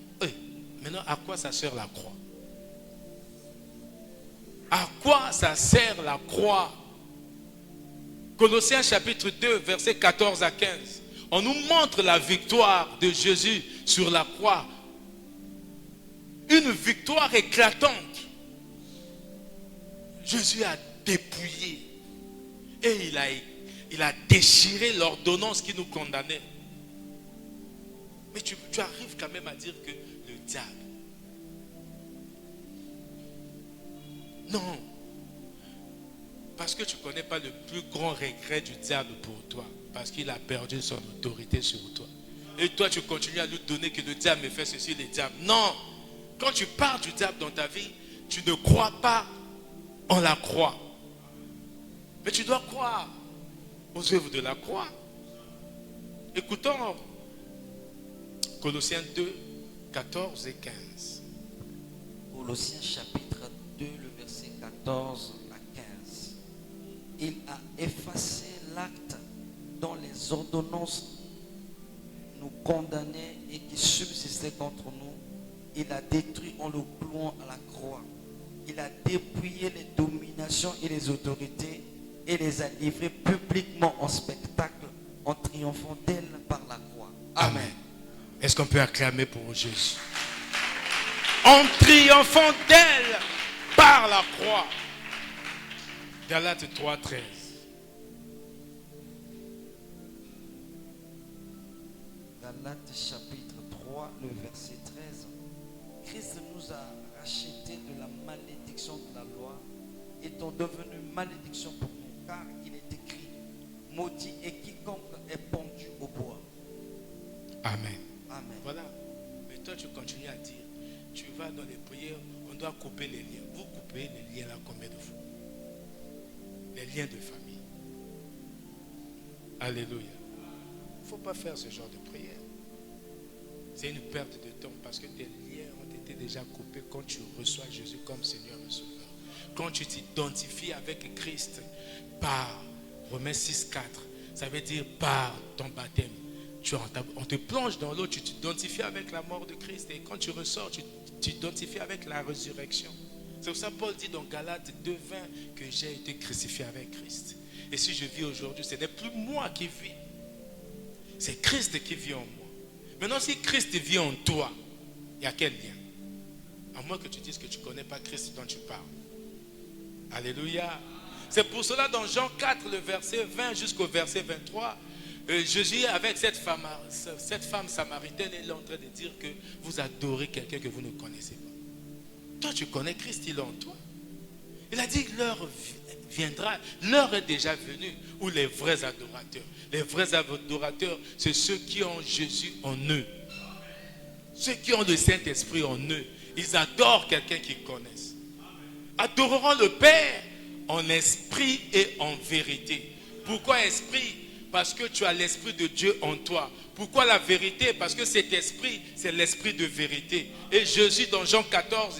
Maintenant, à quoi ça sert la croix? À quoi ça sert la croix? Colossiens chapitre 2, versets 14 à 15. On nous montre la victoire de Jésus sur la croix. Une victoire éclatante. Jésus a dépouillé et il a déchiré l'ordonnance qui nous condamnait. Mais tu arrives quand même à dire que le diable. Non. Parce que tu ne connais pas le plus grand regret du diable pour toi. Parce qu'il a perdu son autorité sur toi. Et toi, tu continues à lui donner que le diable me fait ceci, le diable. Non. Quand tu parles du diable dans ta vie, tu ne crois pas en la croix. Mais tu dois croire aux œuvres de la croix. Écoutons Colossiens 2, 14 et 15. Colossiens chapitre 2, le verset 14 à 15. Il a effacé l'acte dont les ordonnances nous condamnaient et qui subsistait contre nous. Il a détruit en le clouant à la croix. Il a dépouillé les dominations et les autorités et les a livrées publiquement en spectacle en triomphant d'elles par la croix. Amen. Est-ce qu'on peut acclamer pour Jésus? En triomphant d'elle par la croix. Galates 3, 13. Galates chapitre 3, le verset 13. Christ nous a rachetés de la malédiction de la loi, étant devenu malédiction pour nous, car il est écrit, maudit est quiconque est pendu au bois. Amen. Amen. Voilà. Mais toi, tu continues à dire, tu vas dans les prières, on doit couper les liens. Vous coupez les liens là combien de fois? Les liens de famille. Alléluia. Il ne faut pas faire ce genre de prière. C'est une perte de temps parce que tes liens ont été déjà coupés quand tu reçois Jésus comme Seigneur et Sauveur. Quand tu t'identifies avec Christ par Romains 6, 4, ça veut dire par ton baptême. On te plonge dans l'eau, tu t'identifies avec la mort de Christ. Et quand tu ressors, tu t'identifies avec la résurrection. C'est pour ça que Paul dit dans Galates 2:20 que j'ai été crucifié avec Christ. Et si je vis aujourd'hui, ce n'est plus moi qui vis. C'est Christ qui vit en moi. Maintenant, si Christ vit en toi, il y a quel lien? À moins que tu dises que tu ne connais pas Christ dont tu parles. Alléluia. C'est pour cela dans Jean 4, le verset 20 jusqu'au verset 23, Jésus avec cette femme samaritaine, elle est en train de dire que vous adorez quelqu'un que vous ne connaissez pas. Toi, tu connais Christ, il est en toi. Il a dit que l'heure viendra, l'heure est déjà venue où les vrais adorateurs, c'est ceux qui ont Jésus en eux. Ceux qui ont le Saint-Esprit en eux. Ils adorent quelqu'un qu'ils connaissent. Adoreront le Père en esprit et en vérité. Pourquoi esprit? Parce que tu as l'Esprit de Dieu en toi. Pourquoi la vérité? Parce que cet esprit, c'est l'esprit de vérité. Et Jésus, dans Jean 14,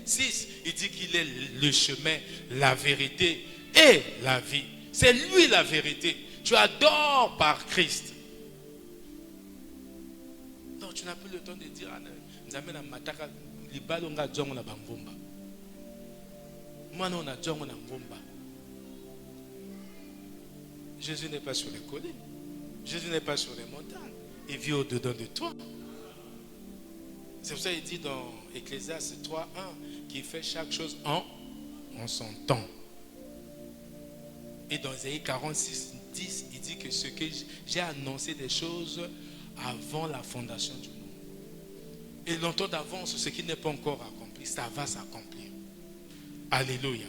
6, il dit qu'il est le chemin, la vérité et la vie. C'est lui la vérité. Tu adores par Christ. Non, tu n'as plus le temps de dire Jésus n'est pas sur les collines. Jésus n'est pas sur les montagnes. Il vit au-dedans de toi. C'est pour ça qu'il dit dans Ecclésiaste 3:1 qu'il fait chaque chose en son temps. Et dans Ésaïe 46:10, il dit que ce que j'ai annoncé des choses avant la fondation du monde. Et longtemps d'avance, ce qui n'est pas encore accompli, ça va s'accomplir. Alléluia.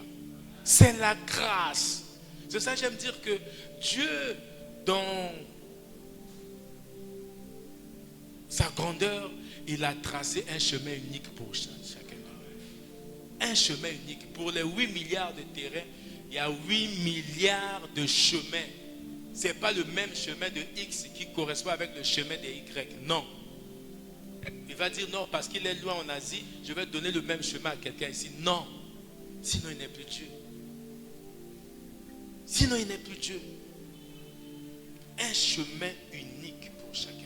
C'est la grâce. C'est ça que j'aime dire que Dieu, dans sa grandeur, il a tracé un chemin unique pour chacun de nous. Un chemin unique. Pour les 8 milliards de terrains, il y a 8 milliards de chemins. Ce n'est pas le même chemin de X qui correspond avec le chemin de Y. Non. Il va dire non, parce qu'il est loin en Asie, je vais donner le même chemin à quelqu'un ici. Non. Sinon, il n'est plus Dieu. Sinon, il n'est plus Dieu. Un chemin unique pour chacun de nous.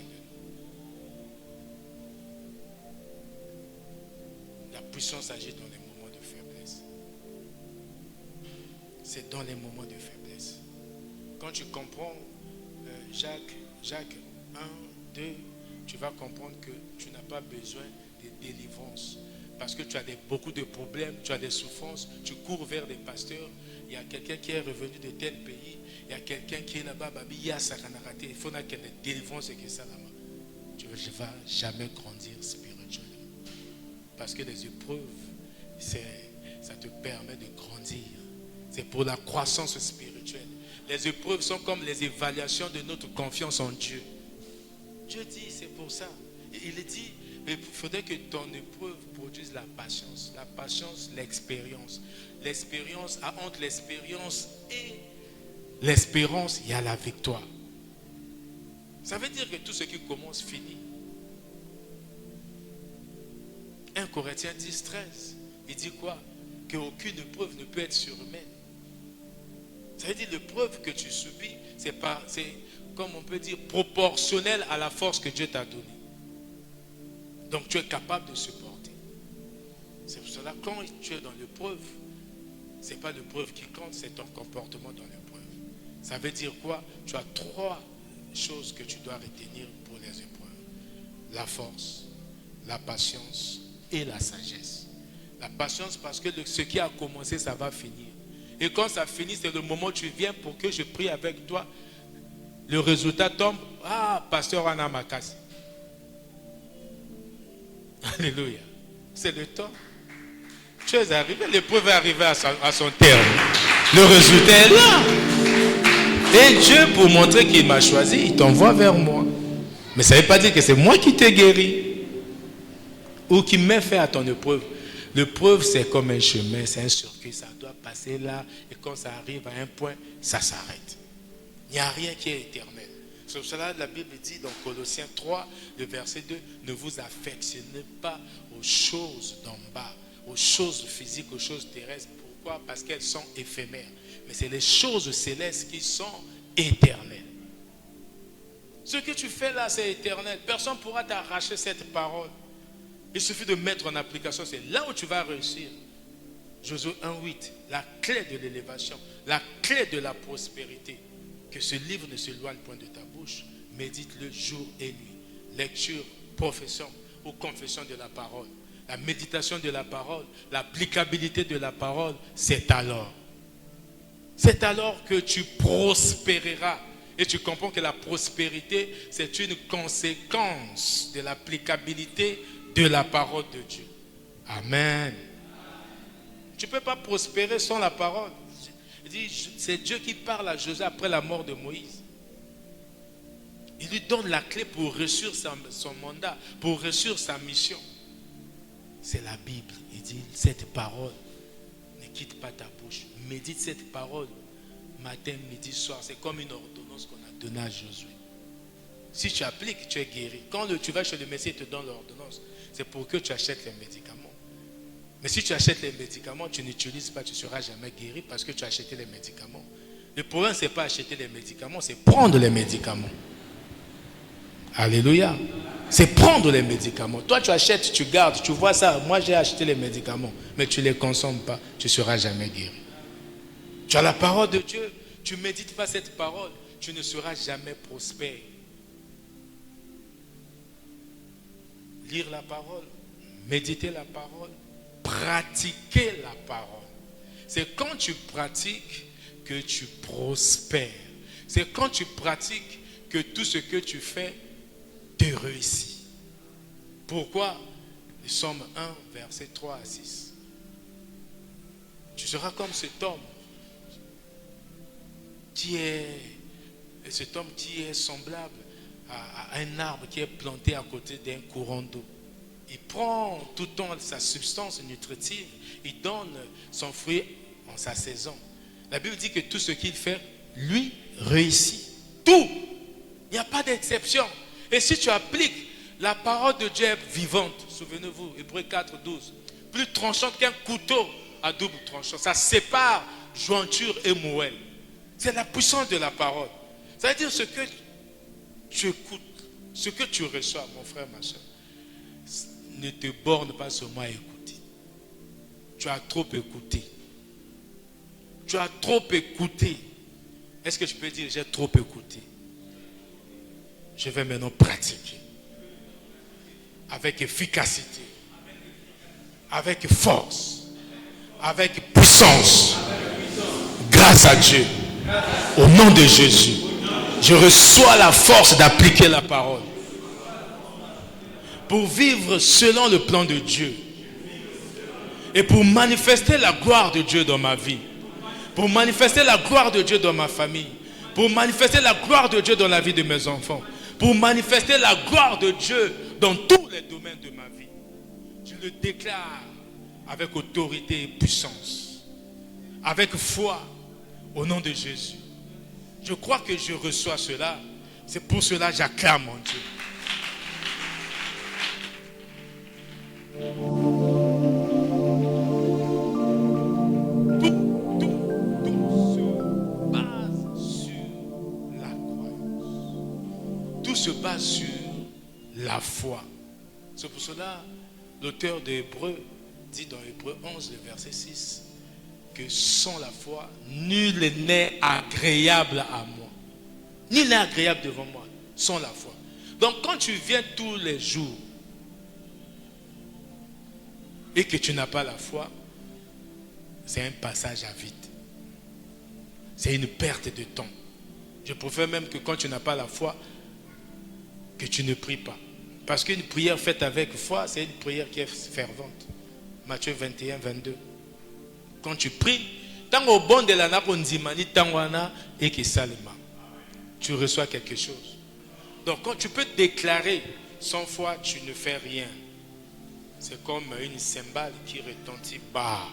La puissance agit dans les moments de faiblesse. C'est dans les moments de faiblesse. Quand tu comprends Jacques 1, 2, tu vas comprendre que tu n'as pas besoin de délivrance. Parce que tu as beaucoup de problèmes, tu as des souffrances, tu cours vers des pasteurs. Il y a quelqu'un qui est revenu de tel pays, il y a quelqu'un qui est là-bas, il y a ça qu'on a raté, il faut qu'il y ait des délivrances et que ça là-bas. Tu ne vas jamais grandir spirituellement. Parce que les épreuves, ça te permet de grandir. C'est pour la croissance spirituelle. Les épreuves sont comme les évaluations de notre confiance en Dieu. Dieu dit, c'est pour ça. Il dit, il faudrait que ton épreuve produise la patience. La patience, l'expérience. L'expérience, entre l'expérience et l'espérance, il y a la victoire. Ça veut dire que tout ce qui commence finit. 1 Corinthiens 10, 13, il dit quoi? Qu'aucune épreuve ne peut être surhumaine. Ça veut dire que l'épreuve que tu subis, c'est comme on peut dire, proportionnel à la force que Dieu t'a donnée. Donc tu es capable de supporter. C'est pour cela que quand tu es dans l'épreuve, ce n'est pas l'épreuve qui compte, c'est ton comportement dans l'épreuve. Ça veut dire quoi? Tu as 3 choses que tu dois retenir pour les épreuves. La force, la patience et la sagesse. La patience parce que ce qui a commencé, ça va finir. Et quand ça finit, c'est le moment où tu viens pour que je prie avec toi. Le résultat tombe. Ah, pasteur Anna Makasi. Alléluia. C'est le temps. Tu es arrivé, l'épreuve est arrivée à son terme. Le résultat est là. Et Dieu, pour montrer qu'il m'a choisi, il t'envoie vers moi. Mais ça ne veut pas dire que c'est moi qui t'ai guéri. Ou qui m'ai fait à ton épreuve. L'épreuve, c'est comme un chemin, c'est un circuit. Ça doit passer là. Et quand ça arrive à un point, ça s'arrête. Il n'y a rien qui est éternel. C'est pour cela que la Bible dit dans Colossiens 3, le verset 2, ne vous affectionnez pas aux choses d'en bas, aux choses physiques, aux choses terrestres. Pourquoi? Parce qu'elles sont éphémères. Mais c'est les choses célestes qui sont éternelles. Ce que tu fais là, c'est éternel. Personne ne pourra t'arracher cette parole. Il suffit de mettre en application. C'est là où tu vas réussir. Josué 1:8, la clé de l'élévation, la clé de la prospérité. Que ce livre ne s'éloigne point de ta bouche. Médite-le jour et nuit. Lecture, profession ou confession de la parole. La méditation de la parole, l'applicabilité de la parole, c'est alors que tu prospéreras. Et tu comprends que la prospérité, c'est une conséquence de l'applicabilité de la parole de Dieu. Amen. Tu ne peux pas prospérer sans la parole. C'est Dieu qui parle à Josué après la mort de Moïse. Il lui donne la clé pour réussir son mandat, pour réussir sa mission. C'est la Bible. Il dit, cette parole, ne quitte pas ta bouche. Médite cette parole, matin, midi, soir. C'est comme une ordonnance qu'on a donnée à Josué. Si tu appliques, tu es guéri. Quand tu vas chez le médecin, il te donne l'ordonnance. C'est pour que tu achètes les médicaments. Mais si tu achètes les médicaments, tu n'utilises pas, tu ne seras jamais guéri parce que tu as acheté les médicaments. Le problème, ce n'est pas acheter les médicaments, c'est prendre les médicaments. Alléluia. C'est prendre les médicaments. Toi, tu achètes, tu gardes, tu vois ça. Moi, j'ai acheté les médicaments, mais tu ne les consommes pas. Tu ne seras jamais guéri. Tu as la parole de Dieu. Tu ne médites pas cette parole. Tu ne seras jamais prospère. Lire la parole, méditer la parole, pratiquer la parole. C'est quand tu pratiques que tu prospères. C'est quand tu pratiques que tout ce que tu fais te réussit. Pourquoi? Le Psaume 1, versets 3 à 6. Tu seras comme cet homme qui est semblable à un arbre qui est planté à côté d'un courant d'eau. Il prend tout le temps sa substance nutritive, il donne son fruit en sa saison. La Bible dit que tout ce qu'il fait, lui, réussit. Tout. Il n'y a pas d'exception. Et si tu appliques, la parole de Dieu est vivante. Souvenez-vous, Hébreux 4, 12. Plus tranchante qu'un couteau à double tranchant. Ça sépare jointure et moelle. C'est la puissance de la parole. C'est-à-dire ce que tu écoutes, ce que tu reçois, mon frère, ma soeur, ne te borne pas seulement à écouter. Tu as trop écouté. Tu as trop écouté. Est-ce que je peux dire j'ai trop écouté? Je vais maintenant pratiquer. Avec efficacité. Avec force. Avec puissance. Grâce à Dieu. Au nom de Jésus. Je reçois la force d'appliquer la parole. Pour vivre selon le plan de Dieu. Et pour manifester la gloire de Dieu dans ma vie. Pour manifester la gloire de Dieu dans ma famille. Pour manifester la gloire de Dieu dans la vie de mes enfants. Pour manifester la gloire de Dieu dans tous les domaines de ma vie. Je le déclare avec autorité et puissance. Avec foi au nom de Jésus. Je crois que je reçois cela. C'est pour cela que j'acclame mon Dieu. Tout se base sur la foi. C'est pour cela l'auteur de Hébreux dit dans Hébreux 11, le verset 6, que sans la foi, nul n'est agréable à moi. Nul n'est agréable devant moi, sans la foi. Donc quand tu viens tous les jours et que tu n'as pas la foi, c'est un passage à vide. C'est une perte de temps. Je préfère même que quand tu n'as pas la foi, que tu ne pries pas. Parce qu'une prière faite avec foi, c'est une prière qui est fervente. Matthieu 21, 22. Quand tu pries, tu reçois quelque chose. Donc quand tu peux déclarer sans foi, tu ne fais rien. C'est comme une cymbale qui retentit bas.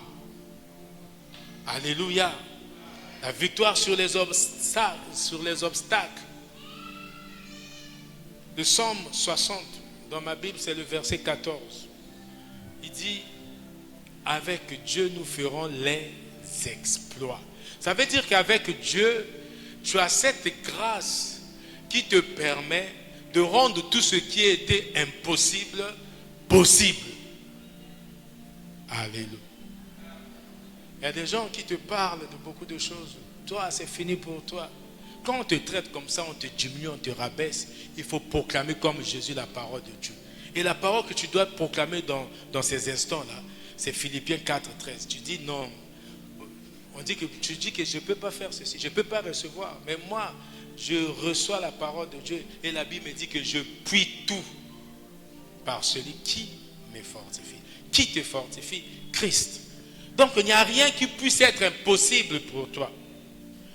Alléluia. La victoire sur les obstacles. Le Psaume 60, dans ma Bible, c'est le verset 14. Il dit, avec Dieu, nous ferons les exploits. Ça veut dire qu'avec Dieu, tu as cette grâce qui te permet de rendre tout ce qui était impossible possible. Alléluia. Il y a des gens qui te parlent de beaucoup de choses. Toi, c'est fini pour toi. Quand on te traite comme ça, on te diminue, on te rabaisse, il faut proclamer comme Jésus la parole de Dieu. Et la parole que tu dois proclamer dans ces instants-là, c'est Philippiens 4, 13. Tu dis non. Tu dis que je ne peux pas faire ceci, je ne peux pas recevoir. Mais moi, je reçois la parole de Dieu. Et la Bible me dit que je puis tout par celui qui me fortifie. Qui te fortifie? Christ. Donc il n'y a rien qui puisse être impossible pour toi.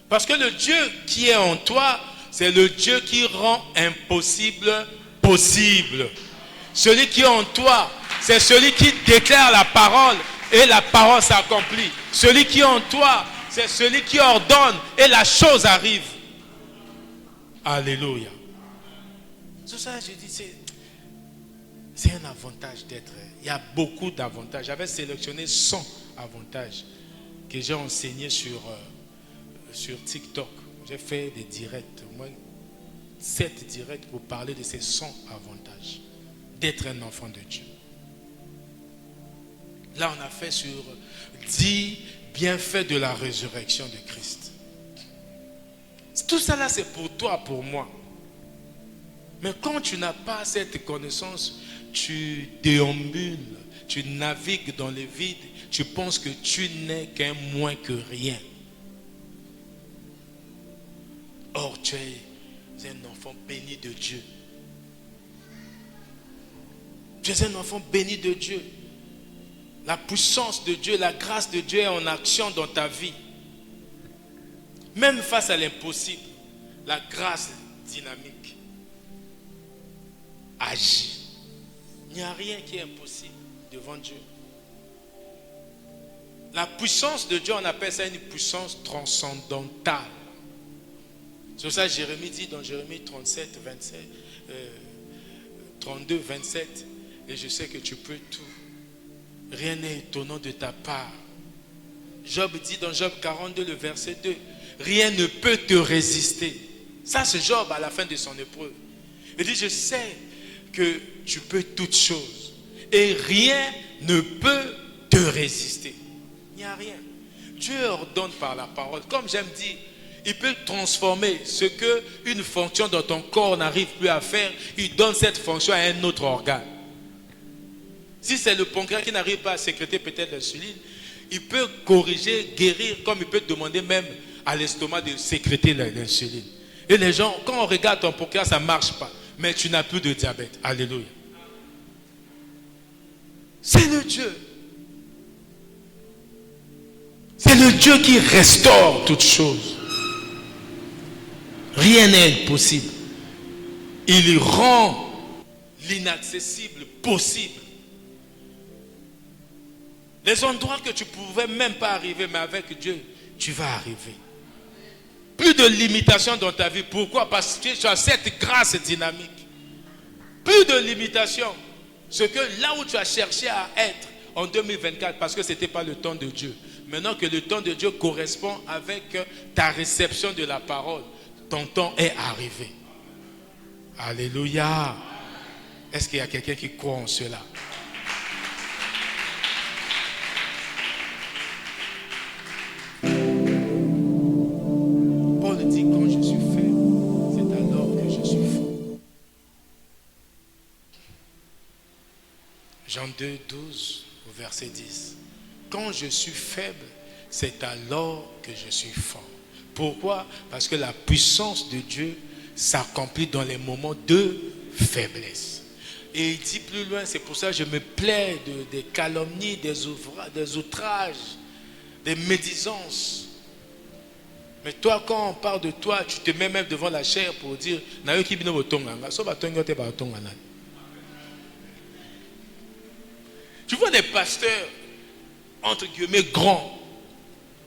Parce que le Dieu qui est en toi, c'est le Dieu qui rend impossible possible. Celui qui est en toi, c'est celui qui déclare la parole et la parole s'accomplit. Celui qui est en toi, c'est celui qui ordonne et la chose arrive. Alléluia. C'est ça que je dis, c'est un avantage d'être. Il y a beaucoup d'avantages. J'avais sélectionné 100 avantages que j'ai enseigné sur TikTok. J'ai fait des directs, au moins 7 directs pour parler de ces 100 avantages d'être un enfant de Dieu. Là, on a fait sur 10 bienfaits de la résurrection de Christ. Tout ça là, c'est pour toi, pour moi. Mais quand tu n'as pas cette connaissance, tu déambules, tu navigues dans le vide, tu penses que tu n'es qu'un moins que rien. Or, tu es un enfant béni de Dieu. Tu es un enfant béni de Dieu. La puissance de Dieu, la grâce de Dieu est en action dans ta vie. Même face à l'impossible, la grâce dynamique agit. Il n'y a rien qui est impossible devant Dieu. La puissance de Dieu, on appelle ça une puissance transcendantale. C'est pour ça que Jérémie dit dans Jérémie 37, 27, 32, 27, et je sais que tu peux tout. Rien n'est étonnant de ta part. Job dit dans Job 42, le verset 2, rien ne peut te résister. Ça, c'est Job à la fin de son épreuve. Il dit, je sais que tu peux toutes choses et rien ne peut te résister. Il n'y a rien. Dieu ordonne par la parole. Comme j'aime dire, il peut transformer ce qu'une fonction dans ton corps n'arrive plus à faire. Il donne cette fonction à un autre organe. Si c'est le pancréas qui n'arrive pas à sécréter peut-être l'insuline, il peut corriger, guérir, comme il peut demander même à l'estomac de sécréter l'insuline. Et les gens, quand on regarde ton pancréas, ça ne marche pas. Mais tu n'as plus de diabète. Alléluia. C'est le Dieu. C'est le Dieu qui restaure toutes choses. Rien n'est impossible. Il rend l'inaccessible possible. Les endroits que tu ne pouvais même pas arriver, mais avec Dieu, tu vas arriver. Plus de limitations dans ta vie. Pourquoi? Parce que tu as cette grâce dynamique. Plus de limitations. Ce que là où tu as cherché à être en 2024, parce que ce n'était pas le temps de Dieu. Maintenant que le temps de Dieu correspond avec ta réception de la parole, ton temps est arrivé. Alléluia. Est-ce qu'il y a quelqu'un qui croit en cela? Paul dit, quand je suis faible, c'est alors que je suis fort. Jean 2, 12 au verset 10. Quand je suis faible, c'est alors que je suis fort. Pourquoi? Parce que la puissance de Dieu s'accomplit dans les moments de faiblesse. Et il dit plus loin, c'est pour ça que je me plais des calomnies, des outrages, des médisances. Mais toi, quand on parle de toi, tu te mets même devant la chair pour dire, tu vois des pasteurs, entre guillemets, grands.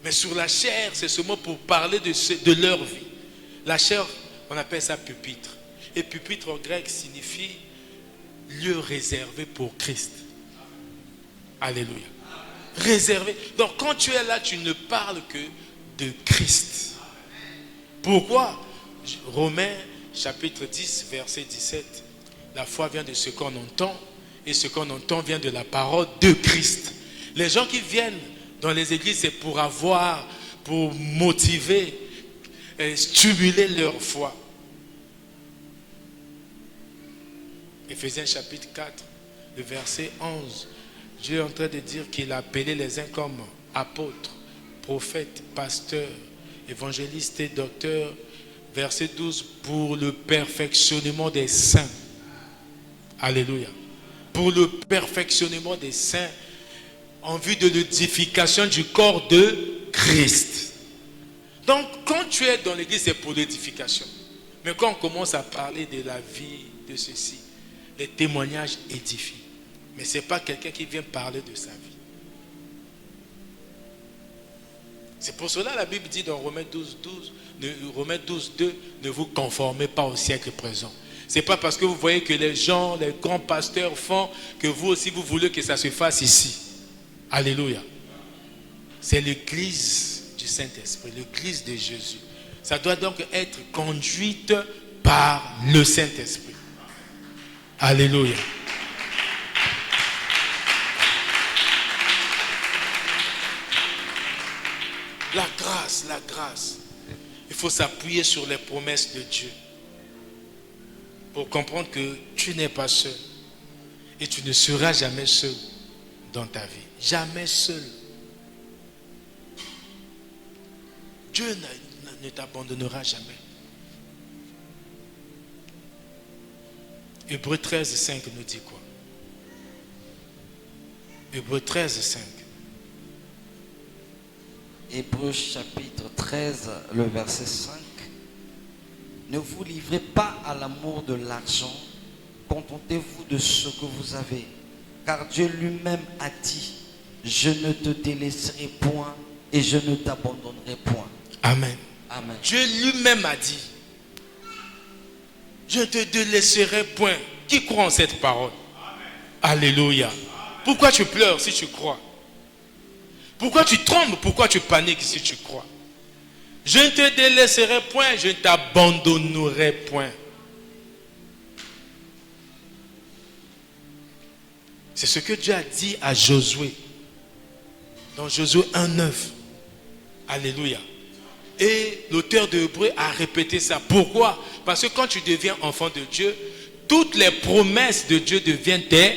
Mais sur la chair, c'est seulement pour parler de leur vie. La chair, on appelle ça pupitre. Et pupitre en grec signifie lieu réservé pour Christ. Alléluia. Réservé. Donc quand tu es là, tu ne parles que de Christ. Pourquoi? Romains chapitre 10, verset 17. La foi vient de ce qu'on entend, et ce qu'on entend vient de la parole de Christ. Les gens qui viennent dans les églises, c'est pour motiver, et stimuler leur foi. Éphésiens chapitre 4, le verset 11. Dieu est en train de dire qu'il a appelé les uns comme apôtres, prophètes, pasteurs, évangélistes et docteurs. Verset 12, pour le perfectionnement des saints. Alléluia. Pour le perfectionnement des saints, en vue de l'édification du corps de Christ. Donc, quand tu es dans l'église, c'est pour l'édification. Mais quand on commence à parler de la vie, de ceci, les témoignages édifient. Mais ce n'est pas quelqu'un qui vient parler de sa vie. C'est pour cela que la Bible dit dans Romains 12, 2, ne vous conformez pas au siècle présent. Ce n'est pas parce que vous voyez que les gens, les grands pasteurs font, que vous aussi vous voulez que ça se fasse ici. Alléluia. C'est l'église du Saint-Esprit, l'église de Jésus. Ça doit donc être conduite par le Saint-Esprit. Alléluia. La grâce. Il faut s'appuyer sur les promesses de Dieu pour comprendre que tu n'es pas seul et tu ne seras jamais seul dans ta vie. Jamais seul. Dieu ne t'abandonnera jamais. Hébreux 13, 5 nous dit quoi? Hébreux 13, 5. Hébreux chapitre 13, le verset 5. Ne vous livrez pas à l'amour de l'argent, contentez-vous de ce que vous avez. Car Dieu lui-même a dit, je ne te délaisserai point et je ne t'abandonnerai point. Amen. Amen. Dieu lui-même a dit, je ne te délaisserai point. Qui croit en cette parole? Amen. Alléluia. Pourquoi tu pleures si tu crois? Pourquoi tu trembles? Pourquoi tu paniques si tu crois? Je ne te délaisserai point, je ne t'abandonnerai point. C'est ce que Dieu a dit à Josué. Dans Josué 1:9. Alléluia. Et l'auteur de Hébreux a répété ça. Pourquoi? Parce que quand tu deviens enfant de Dieu, toutes les promesses de Dieu deviennent tes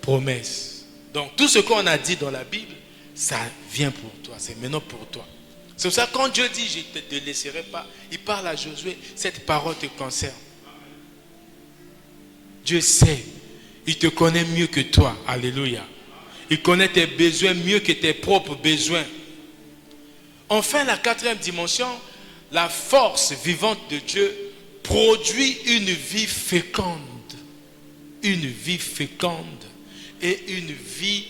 promesses. Donc tout ce qu'on a dit dans la Bible, ça vient pour toi, c'est maintenant pour toi. C'est pour ça que quand Dieu dit je ne te laisserai pas, il parle à Josué, cette parole te concerne. Dieu sait, il te connaît mieux que toi. Alléluia. Il connaît tes besoins mieux que tes propres besoins. Enfin, la quatrième dimension, la force vivante de Dieu produit une vie féconde. Une vie féconde et une vie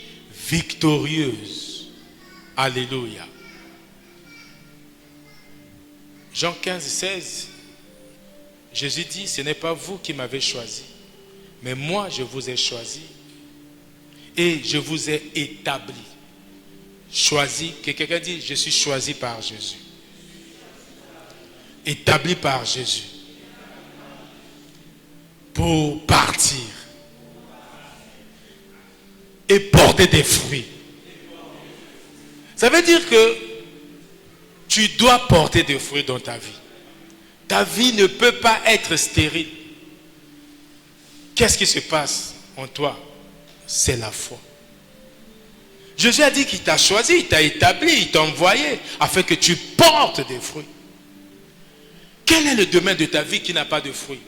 victorieuse. Alléluia. Jean 15, 16, Jésus dit, ce n'est pas vous qui m'avez choisi, mais moi je vous ai choisi et je vous ai établi. Choisi, que quelqu'un dit, je suis choisi par Jésus. Établi par Jésus. Pour partir. Et porter des fruits. Ça veut dire que tu dois porter des fruits dans ta vie. Ta vie ne peut pas être stérile. Qu'est-ce qui se passe en toi? C'est la foi. Jésus a dit qu'il t'a choisi, il t'a établi, il t'a envoyé afin que tu portes des fruits. Quel est le domaine de ta vie qui n'a pas de fruits?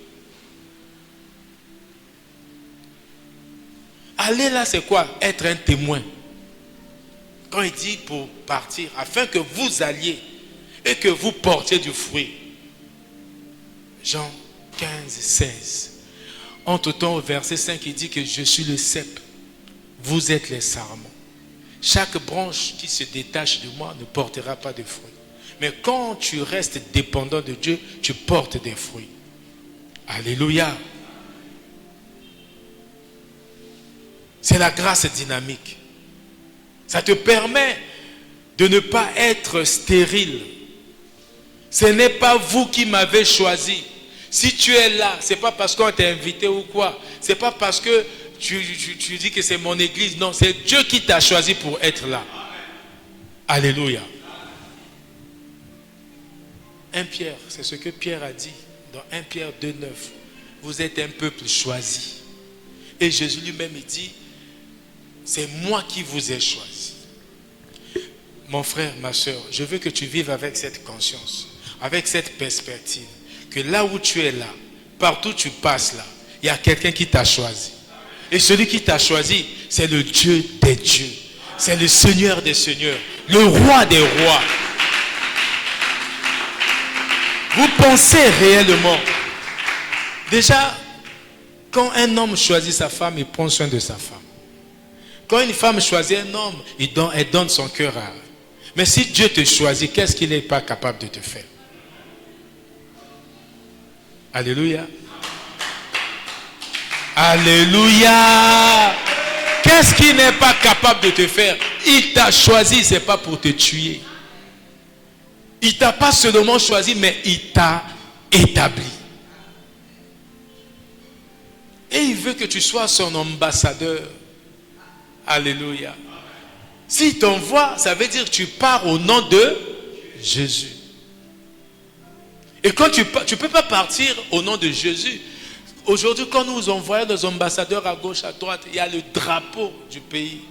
Aller là, c'est quoi? Être un témoin. Quand il dit pour partir, afin que vous alliez et que vous portiez du fruit. Jean 15, 16. Entre-temps, au verset 5, il dit que je suis le cep. Vous êtes les sarments. Chaque branche qui se détache de moi ne portera pas de fruits. Mais quand tu restes dépendant de Dieu, tu portes des fruits. Alléluia. C'est la grâce dynamique. Ça te permet de ne pas être stérile. Ce n'est pas vous qui m'avez choisi. Si tu es là, ce n'est pas parce qu'on t'a invité ou quoi. Ce n'est pas parce que tu dis que c'est mon église. Non, c'est Dieu qui t'a choisi pour être là. Alléluia. 1 Pierre, c'est ce que Pierre a dit dans 1 Pierre 2,9. Vous êtes un peuple choisi. Et Jésus lui-même dit, c'est moi qui vous ai choisi. Mon frère, ma soeur, je veux que tu vives avec cette conscience, avec cette perspective, que là où tu es là, partout où tu passes là, il y a quelqu'un qui t'a choisi. Et celui qui t'a choisi, c'est le Dieu des dieux. C'est le Seigneur des seigneurs, le roi des rois. Vous pensez réellement. Déjà, quand un homme choisit sa femme, il prend soin de sa femme. Quand une femme choisit un homme, elle donne son cœur à elle. Mais si Dieu te choisit, qu'est-ce qu'il n'est pas capable de te faire? Alléluia. Alléluia. Qu'est-ce qu'il n'est pas capable de te faire? Il t'a choisi, ce n'est pas pour te tuer. Il ne t'a pas seulement choisi, mais il t'a établi. Et il veut que tu sois son ambassadeur. Alléluia. S'il t'envoie, ça veut dire que tu pars au nom de Jésus. Et quand tu ne peux pas partir au nom de Jésus. Aujourd'hui, quand nous envoyons nos ambassadeurs à gauche, à droite, il y a le drapeau du pays.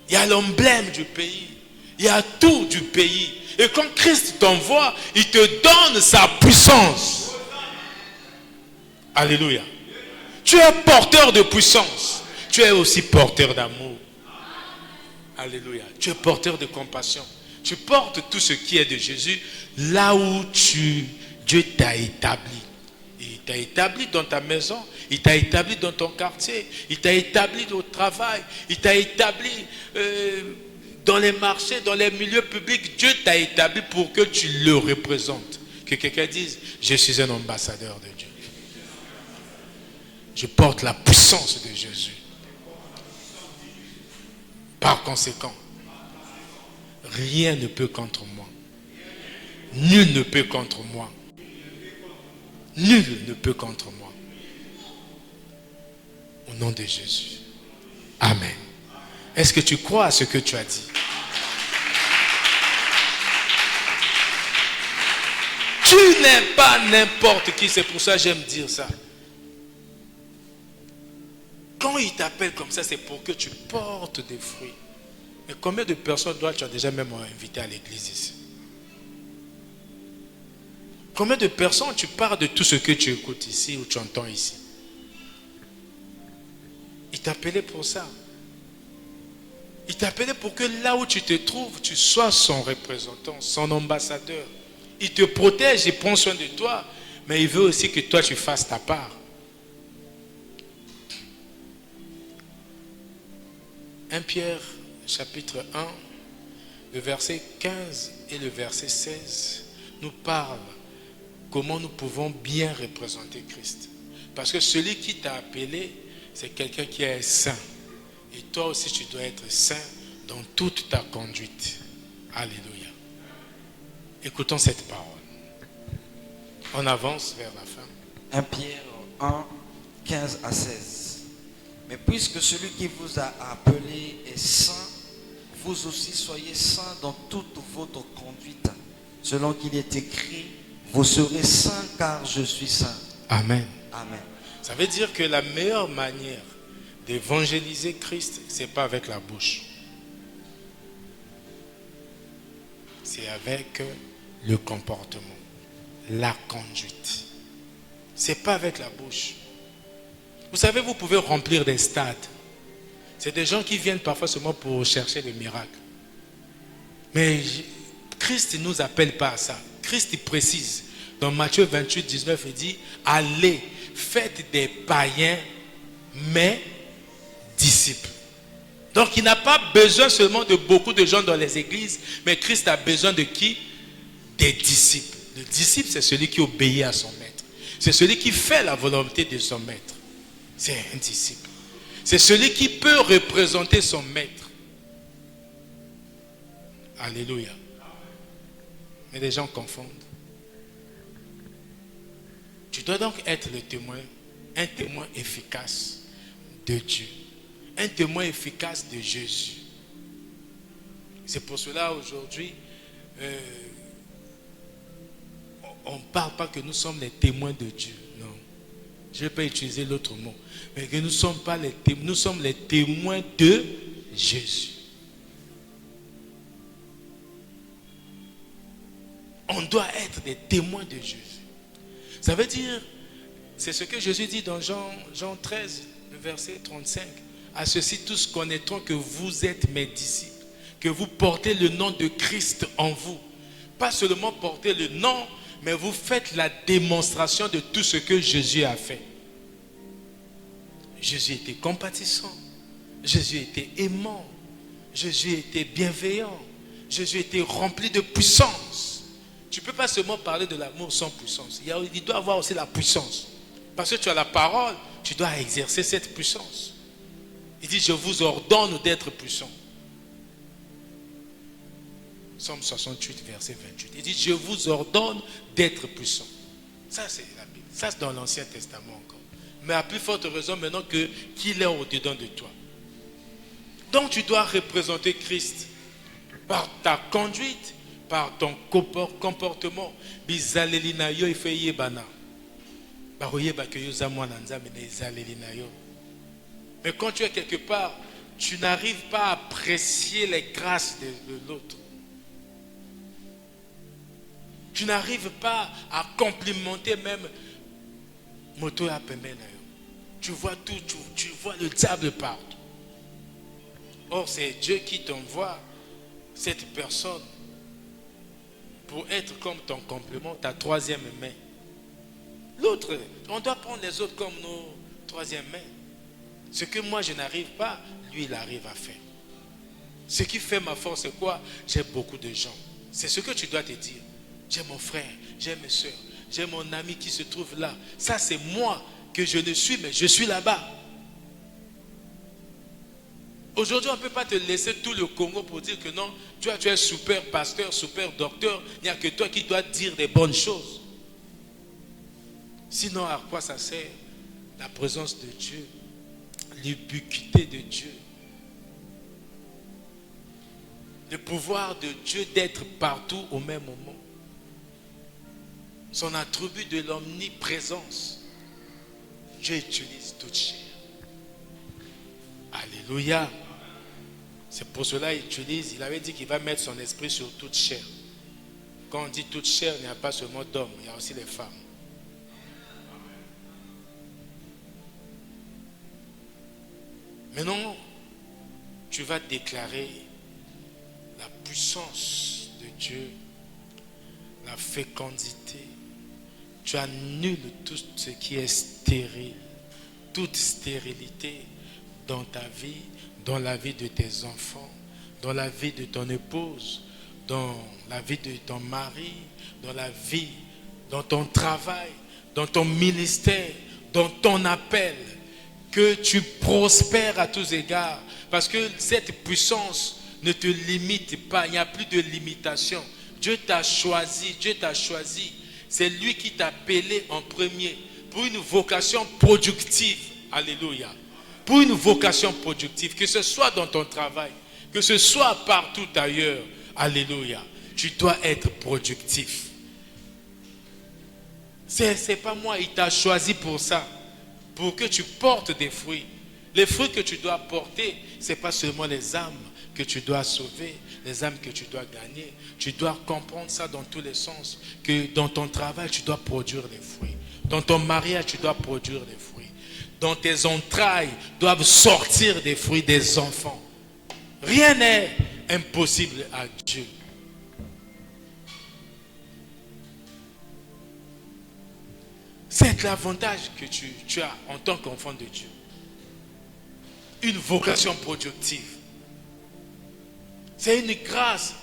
Il y a l'emblème du pays. Il y a tout du pays. Et quand Christ t'envoie, il te donne sa puissance. Alléluia. Tu es porteur de puissance. Tu es aussi porteur d'amour. Alléluia. Tu es porteur de compassion. Tu portes tout ce qui est de Jésus là où Dieu t'a établi. Il t'a établi dans ta maison. Il t'a établi dans ton quartier. Il t'a établi au travail. Il t'a établi dans les marchés, dans les milieux publics. Dieu t'a établi pour que tu le représentes. Que quelqu'un dise, je suis un ambassadeur de Dieu. Je porte la puissance de Jésus. Par conséquent, rien ne peut contre moi. Nul ne peut contre moi. Nul ne peut contre moi. Au nom de Jésus. Amen. Est-ce que tu crois à ce que tu as dit? Tu n'es pas n'importe qui. C'est pour ça que j'aime dire ça. Quand il t'appelle comme ça, c'est pour que tu portes des fruits. Mais combien de personnes tu as déjà même invité à l'église ici? Combien de personnes tu parles de tout ce que tu écoutes ici ou tu entends ici? Il t'appelait pour ça. Il t'appelait pour que là où tu te trouves, tu sois son représentant, son ambassadeur. Il te protège, il prend soin de toi, mais il veut aussi que toi tu fasses ta part. 1 Pierre chapitre 1, le verset 15 et le verset 16 nous parlent comment nous pouvons bien représenter Christ. Parce que celui qui t'a appelé, c'est quelqu'un qui est saint. Et toi aussi tu dois être saint dans toute ta conduite. Alléluia. Écoutons cette parole. On avance vers la fin. 1 Pierre 1, 15 à 16. Mais puisque celui qui vous a appelé est saint, vous aussi soyez saints dans toute votre conduite. Selon qu'il est écrit, vous serez saints car je suis saint. Amen. Amen. Ça veut dire que la meilleure manière d'évangéliser Christ, ce n'est pas avec la bouche. C'est avec le comportement, la conduite. Ce n'est pas avec la bouche. Vous savez, vous pouvez remplir des stades. C'est des gens qui viennent parfois seulement pour chercher le miracle. Mais Christ ne nous appelle pas à ça. Christ précise. Dans Matthieu 28, 19, il dit, allez, faites des païens, mais disciples. Donc il n'a pas besoin seulement de beaucoup de gens dans les églises, mais Christ a besoin de qui? Des disciples. Le disciple, c'est celui qui obéit à son maître. C'est celui qui fait la volonté de son maître. C'est un disciple. C'est celui qui peut représenter son maître. Alléluia. Mais les gens confondent. Tu dois donc être le témoin, un témoin efficace de Dieu, un témoin efficace de Jésus. C'est pour cela aujourd'hui, on ne parle pas que nous sommes les témoins de Dieu. Non, je ne vais pas utiliser l'autre mot. Mais que nous ne sommes pas les témoins, nous sommes les témoins de Jésus. On doit être des témoins de Jésus. Ça veut dire, c'est ce que Jésus dit dans Jean 13, verset 35. À ceci tous connaîtront que vous êtes mes disciples, que vous portez le nom de Christ en vous. Pas seulement porter le nom, mais vous faites la démonstration de tout ce que Jésus a fait. Jésus était compatissant, Jésus était aimant, Jésus était bienveillant, Jésus était rempli de puissance. Tu ne peux pas seulement parler de l'amour sans puissance. Il doit avoir aussi la puissance. Parce que tu as la parole, tu dois exercer cette puissance. Il dit, je vous ordonne d'être puissants. Psaume 68, verset 28. Il dit, je vous ordonne d'être puissants. Ça, c'est la Bible. Ça, c'est dans l'Ancien Testament encore. Mais à plus forte raison maintenant qu'il est au-dedans de toi. Donc, tu dois représenter Christ par ta conduite, par ton comportement. Bizalelinayo ifeye bana. Mais quand tu es quelque part, tu n'arrives pas à apprécier les grâces de l'autre. Tu n'arrives pas à complimenter même moto à Pemena. Tu vois tout, tu vois le diable partout. Or, c'est Dieu qui t'envoie cette personne pour être comme ton complément, ta troisième main. L'autre, on doit prendre les autres comme nos troisième mains. Ce que moi je n'arrive pas, lui il arrive à faire. Ce qui fait ma force, c'est quoi? J'ai beaucoup de gens. C'est ce que tu dois te dire. J'ai mon frère, j'ai mes soeurs, j'ai mon ami qui se trouve là. Ça c'est moi que je ne suis, mais je suis là-bas. Aujourd'hui, on ne peut pas te laisser tout le Congo pour dire que non, tu es super pasteur, super docteur. Il n'y a que toi qui dois dire des bonnes choses. Sinon, à quoi ça sert? La présence de Dieu, l'ubiquité de Dieu, le pouvoir de Dieu d'être partout au même moment, son attribut de l'omniprésence. Dieu utilise toute chair. Alléluia. C'est pour cela il avait dit qu'il va mettre son esprit sur toute chair. Quand on dit toute chair, il n'y a pas seulement d'hommes, il y a aussi les femmes. Maintenant, tu vas déclarer la puissance de Dieu, la fécondité. Tu annules tout ce qui est stérile, toute stérilité dans ta vie, dans la vie de tes enfants, dans la vie de ton épouse, dans la vie de ton mari, dans la vie, dans ton travail, dans ton ministère, dans ton appel. Que tu prospères à tous égards. Parce que cette puissance ne te limite pas. Il n'y a plus de limitation. Dieu t'a choisi. Dieu t'a choisi. C'est lui qui t'a appelé en premier pour une vocation productive. Alléluia. Pour une vocation productive. Que ce soit dans ton travail. Que ce soit partout ailleurs. Alléluia. Tu dois être productif. C'est pas moi. Il t'a choisi pour ça. Pour que tu portes des fruits. Les fruits que tu dois porter, ce n'est pas seulement les âmes que tu dois sauver, les âmes que tu dois gagner. Tu dois comprendre ça dans tous les sens. Que dans ton travail, tu dois produire des fruits. Dans ton mariage, tu dois produire des fruits. Dans tes entrailles, doivent sortir des fruits des enfants. Rien n'est impossible à Dieu. C'est l'avantage que tu as en tant qu'enfant de Dieu. Une vocation productive. C'est une grâce.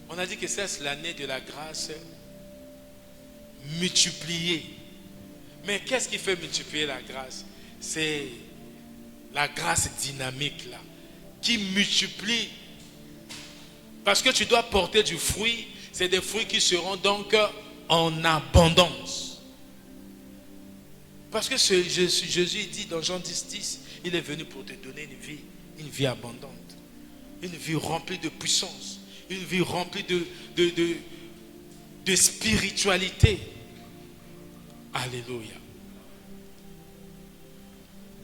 On a dit que c'est l'année de la grâce multipliée. Mais qu'est-ce qui fait multiplier la grâce? C'est la grâce dynamique là, qui multiplie. Parce que tu dois porter du fruit. C'est des fruits qui seront donc en abondance. Parce que Jésus dit dans Jean 10, 10, il est venu pour te donner une vie abondante, une vie remplie de puissance, une vie remplie de spiritualité. Alléluia.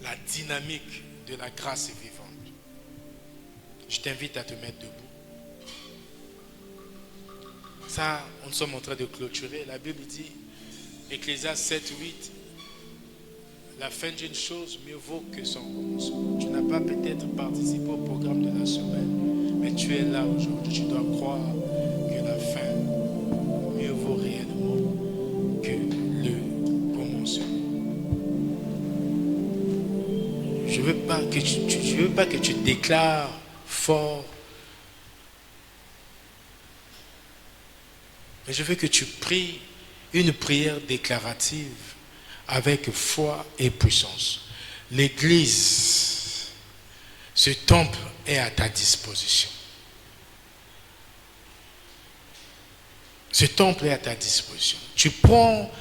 La dynamique de la grâce est vivante. Je t'invite à te mettre debout. Ça, nous sommes en train de clôturer. La Bible dit, Ecclésiaste 7, 8, la fin d'une chose mieux vaut que son commencement. Tu n'as pas peut-être participé au programme de la semaine, mais tu es là aujourd'hui. Tu dois croire que la fin mieux vaut réellement que le commencement. Je ne veux pas que tu déclares fort, mais je veux que tu pries une prière déclarative avec foi et puissance. L'église, ce temple est à ta disposition. Ce temple est à ta disposition. Tu prends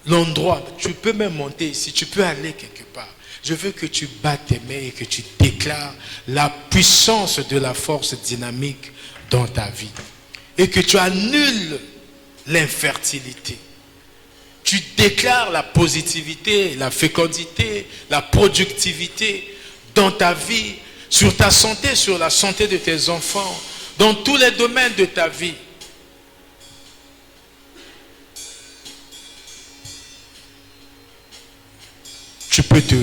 l'endroit, tu peux même monter ici, tu peux aller quelque part. Je veux que tu battes tes mains et que tu déclares la puissance de la force dynamique dans ta vie. Et que tu annules l'infertilité. Tu déclares la positivité, la fécondité, la productivité dans ta vie, sur ta santé, sur la santé de tes enfants, dans tous les domaines de ta vie. Tu peux te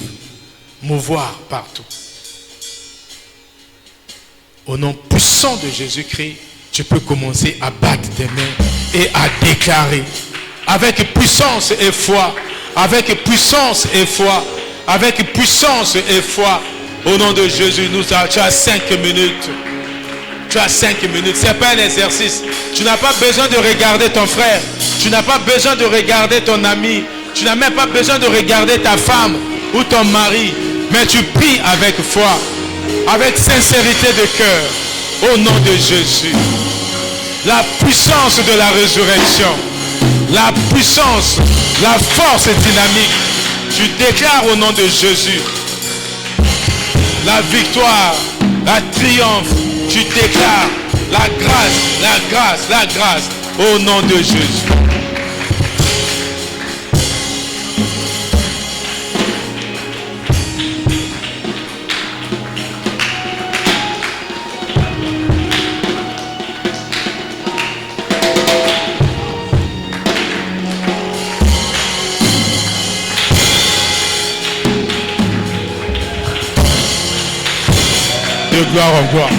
mouvoir partout. Au nom puissant de Jésus-Christ, tu peux commencer à battre tes mains et à déclarer avec puissance et foi, avec puissance et foi, avec puissance et foi. Au nom de Jésus, tu as 5 minutes. Tu as 5 minutes. Ce n'est pas un exercice. Tu n'as pas besoin de regarder ton frère. Tu n'as pas besoin de regarder ton ami. Tu n'as même pas besoin de regarder ta femme ou ton mari. Mais tu pries avec foi, avec sincérité de cœur. Au nom de Jésus. La puissance de la résurrection. La puissance, la force dynamique. Tu déclares au nom de Jésus. La victoire, la triomphe. Tu déclares la grâce, la grâce, la grâce. Au nom de Jésus. De gloire en gloire.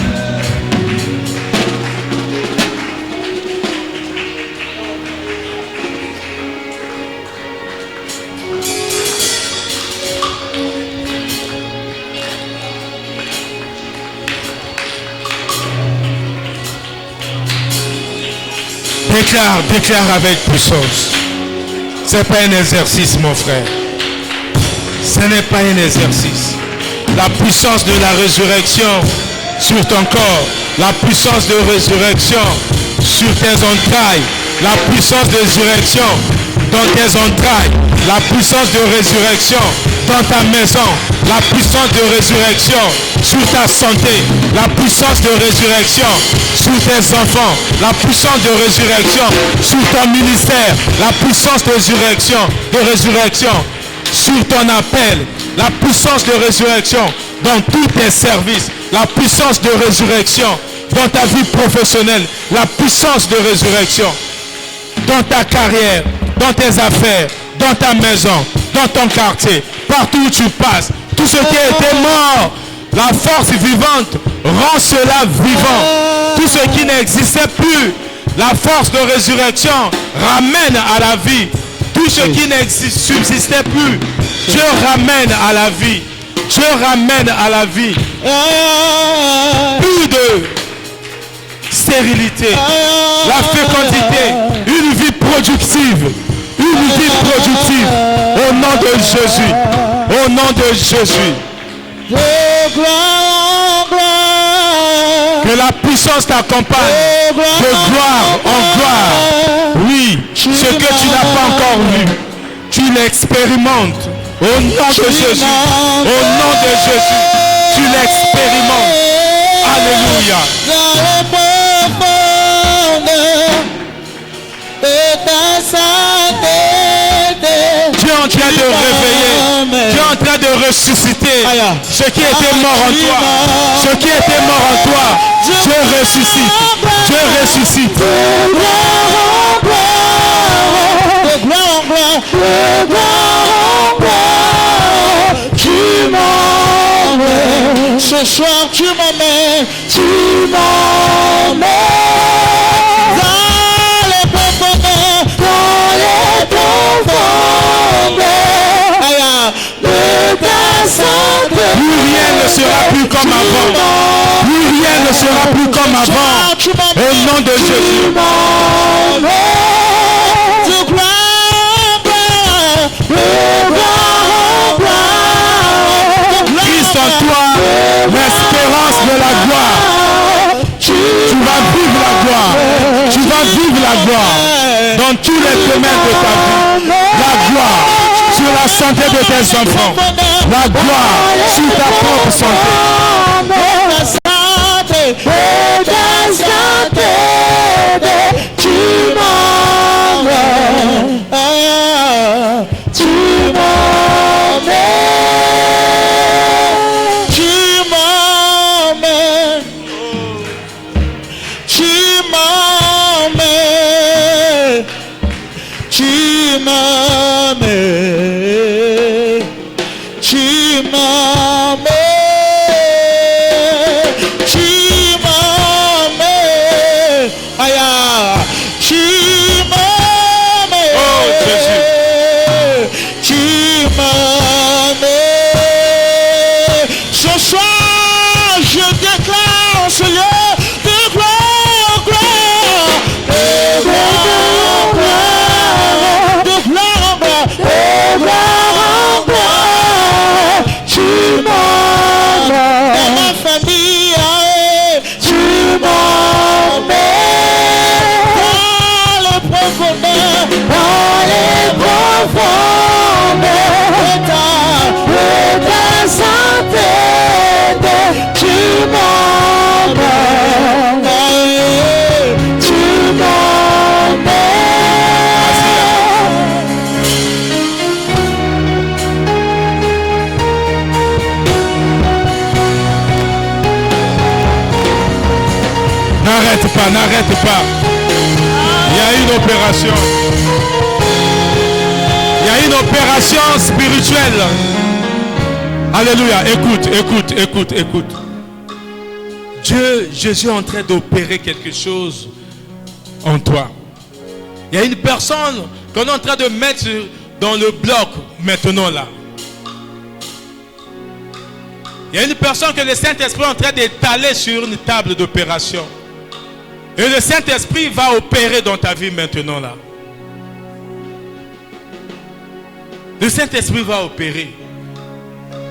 Déclare avec puissance. Ce n'est pas un exercice, mon frère. Ce n'est pas un exercice. La puissance de la résurrection sur ton corps, la puissance de résurrection sur tes entrailles, la puissance de résurrection dans tes entrailles, la puissance de résurrection dans ta maison, la puissance de résurrection sur ta santé, la puissance de résurrection sur tes enfants, la puissance de résurrection sur ton ministère, la puissance de résurrection sur ton appel, la puissance de résurrection dans tous tes services, la puissance de résurrection dans ta vie professionnelle, la puissance de résurrection dans ta carrière, dans tes affaires, dans ta maison, dans ton quartier, partout où tu passes. Tout ce qui a été mort, la force vivante rend cela vivant. Tout ce qui n'existait plus, la force de résurrection ramène à la vie. Tout ce qui ne subsistait plus, Dieu ramène à la vie. Dieu ramène à la vie. Plus de stérilité, la fécondité, une vie productive. Une vie productive. Au nom de Jésus. Au nom de Jésus. Que la puissance t'accompagne de gloire en gloire. Oui, ce que tu n'as pas encore vu, Tu l'expérimentes. Au nom de Jésus. Au nom de Jésus. Tu l'expérimentes. Alléluia. Dans les profondeurs de ta sainteté. Tu es en train de réveiller. Tu es en train de ressusciter. Ce qui était mort en toi. Ce qui était mort en toi. Je ressuscite. Je ressuscite. De gloire en gloire. De gloire en gloire. Tu m'emmènes. Ce soir tu m'emmènes. Tu m'emmènes. Dans les profondeurs. Dans les profondeurs. De ta santé. Plus rien ne sera plus comme avant. Plus rien ne sera plus comme avant. Au nom de Jésus. Christ en toi, l'espérance de la gloire. Tu vas vivre la gloire. Tu vas vivre la gloire dans tous les domaines de ta vie. La gloire sur la santé de tes enfants. La gloire sur ta propre santé. Tu m'emmènes. Tu m'emmènes. Tu m'emmènes. Tu m'emmènes. Tu m'emmènes. Tu m'emmènes. Tu m'emmènes. Aïe. Tu m'emmènes. Oh Jésus. Tu m'emmènes. Ce soir, je déclare en ce lieu de gloire, gloire, de gloire, gloire, de gloire, gloire, de gloire, gloire. Tu m'emmènes. Dans ma famille, tu m'emmènes. Dans les profondeurs, dans les profondeurs de ta santé, tu m'emmènes. Tu N'arrête pas, n'arrête pas. Il y a une opération. Il y a une opération spirituelle. Alléluia. Écoute, écoute, écoute, écoute. Jésus est en train d'opérer quelque chose en toi. Il y a une personne qu'on est en train de mettre dans le bloc maintenant là. Il y a une personne que le Saint-Esprit est en train d'étaler sur une table d'opération. Et le Saint-Esprit va opérer dans ta vie maintenant là. Le Saint-Esprit va opérer.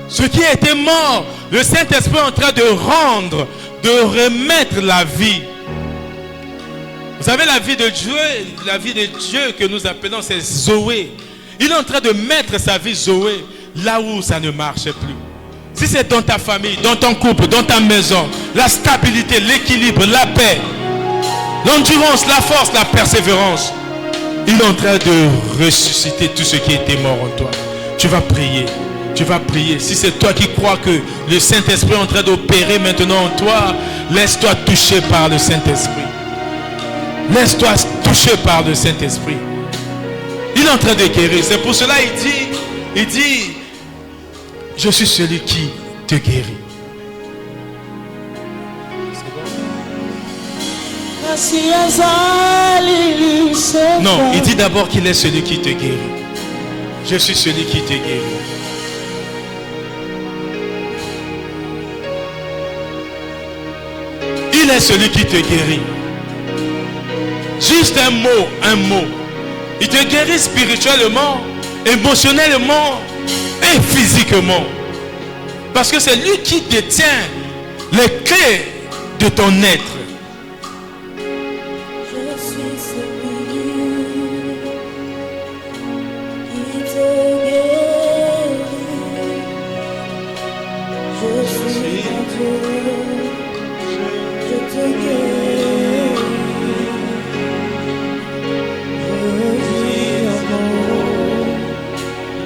Ce qui était mort, le Saint-Esprit est en train de rendre, de remettre la vie. Vous savez, la vie de Dieu que nous appelons, c'est Zoé. Il est en train de mettre sa vie Zoé là où ça ne marche plus. Si c'est dans ta famille, dans ton couple, dans ta maison, la stabilité, l'équilibre, la paix, l'endurance, la force, la persévérance, il est en train de ressusciter tout ce qui était mort en toi. Tu vas prier. Tu vas prier. Si c'est toi qui crois que le Saint-Esprit est en train d'opérer maintenant en toi, laisse-toi toucher par le Saint-Esprit. Laisse-toi toucher par le Saint-Esprit. Il est en train de guérir. C'est pour cela il dit, je suis celui qui te guérit. Non, il dit d'abord qu'il est celui qui te guérit. Je suis celui qui te guérit. Il est celui qui te guérit. Juste un mot. Il te guérit spirituellement, émotionnellement et physiquement. Parce que c'est lui qui détient les clés de ton être. Je suis celui qui te suis ton Dieu, je te guéris.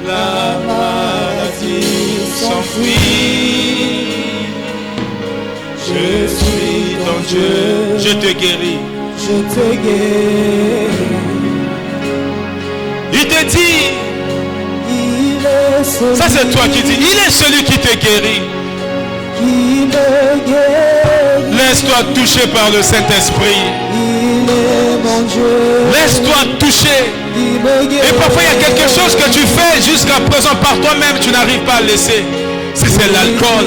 La maladie s'enfuit. Je suis ton Dieu. Je te guéris. Je te guéris. Il te dit. Il est celui. Ça c'est toi qui dis. Il est celui qui te guérit. Il me guérit. Laisse-toi toucher par le Saint-Esprit. Il est mon Dieu. Laisse-toi toucher. Il me guérit. Et parfois il y a quelque chose que tu fais jusqu'à présent par toi-même, tu n'arrives pas à laisser. Si c'est l'alcool,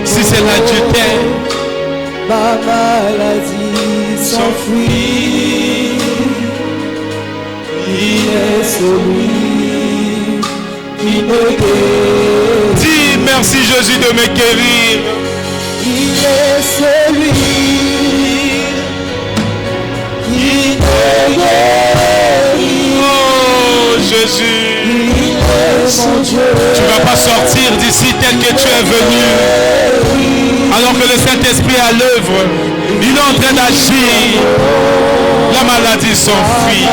si c'est l'adultère, ma maladie s'enfuit. Il est celui qui me guérit. dis merci Jésus de me guérir. Il est celui qui me guérit. Oh Jésus. Il est mon Dieu. Tu ne vas pas sortir d'ici tel que tu es venu. Alors que le Saint-Esprit est à l'œuvre. Il est en train d'agir. La maladie s'enfuit.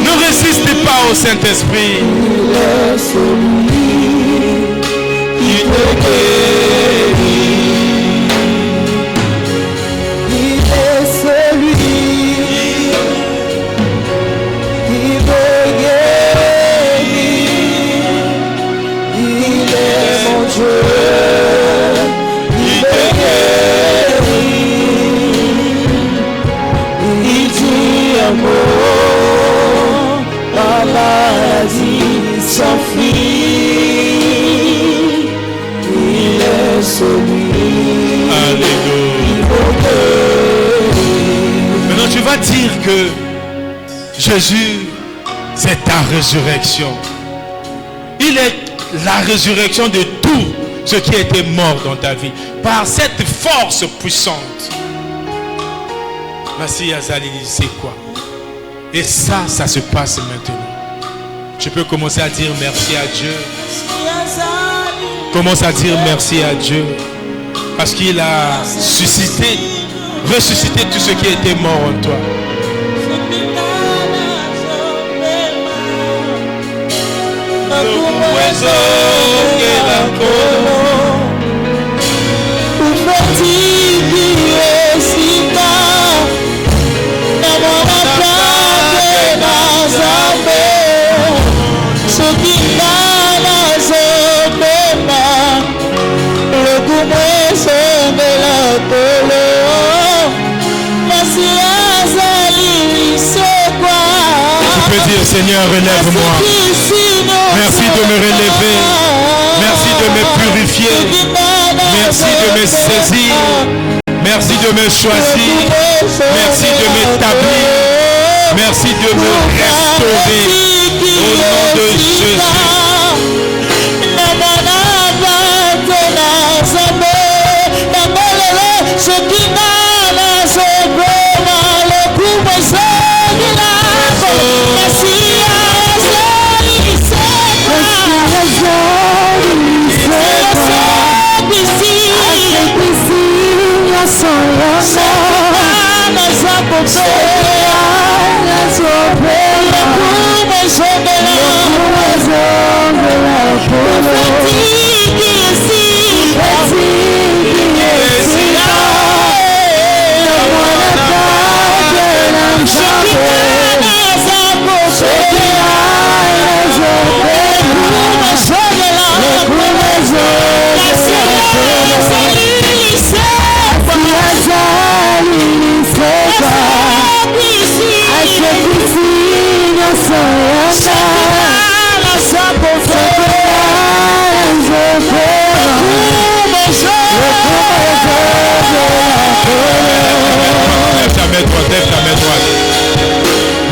Ne résistez pas au Saint-Esprit. Il est celui qui te guérit. Il est celui qui me guérit. Il est mon Dieu. Il te guérit. Il dit un mot, la maladie s'enfuit. Il est celui. Alléluia. Maintenant tu vas dire que Jésus, c'est ta résurrection. Il est la résurrection de tout ce qui était mort dans ta vie. Par cette force puissante. Massi Azali, c'est quoi? Et ça se passe maintenant. Tu peux commencer à dire merci à Dieu. Commence à dire merci à Dieu. Parce qu'il a ressuscité tout ce qui était mort en toi. Tu peux dire Seigneur, relève-moi. Merci de me relever. Merci de me purifier. Merci de me saisir. Merci de me choisir. Merci de m'établir. Merci de me restaurer. Au nom de Jésus.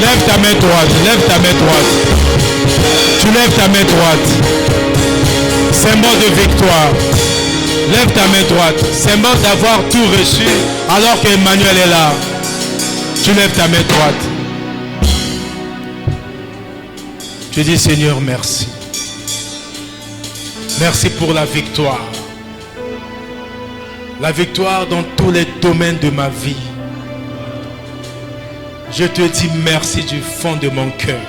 Lève ta main droite, lève ta main droite. Tu lèves ta main droite. Symbole de victoire. Lève ta main droite. Symbole d'avoir tout reçu alors qu'Emmanuel est là. Tu lèves ta main droite. Tu dis Seigneur merci. Merci pour la victoire. La victoire dans tous les domaines de ma vie. Je te dis merci du fond de mon cœur.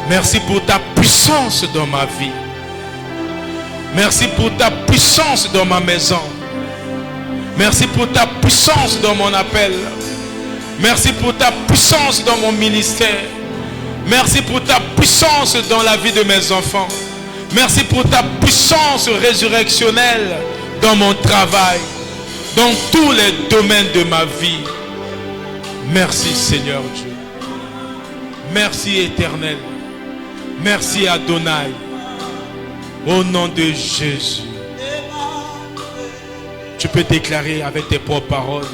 Merci pour ta puissance dans ma vie. Merci pour ta puissance dans ma maison. Merci pour ta puissance dans mon appel. Merci pour ta puissance dans mon ministère. Merci pour ta puissance dans la vie de mes enfants. Merci pour ta puissance résurrectionnelle dans mon travail, dans tous les domaines de ma vie. Merci Seigneur Dieu. Merci Éternel. Merci Adonai. Au nom de Jésus. Tu peux déclarer avec tes propres paroles.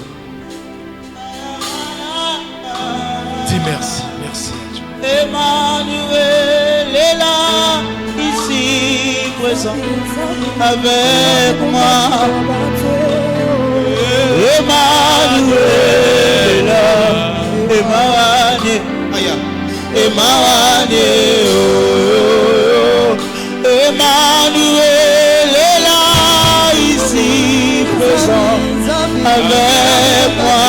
Dis merci, merci à Dieu. Emmanuel est là, ici présent avec moi. Emmanuel est là, Emmanuel, Emmanuel, oh, Emmanuel est là, ici présent avec moi.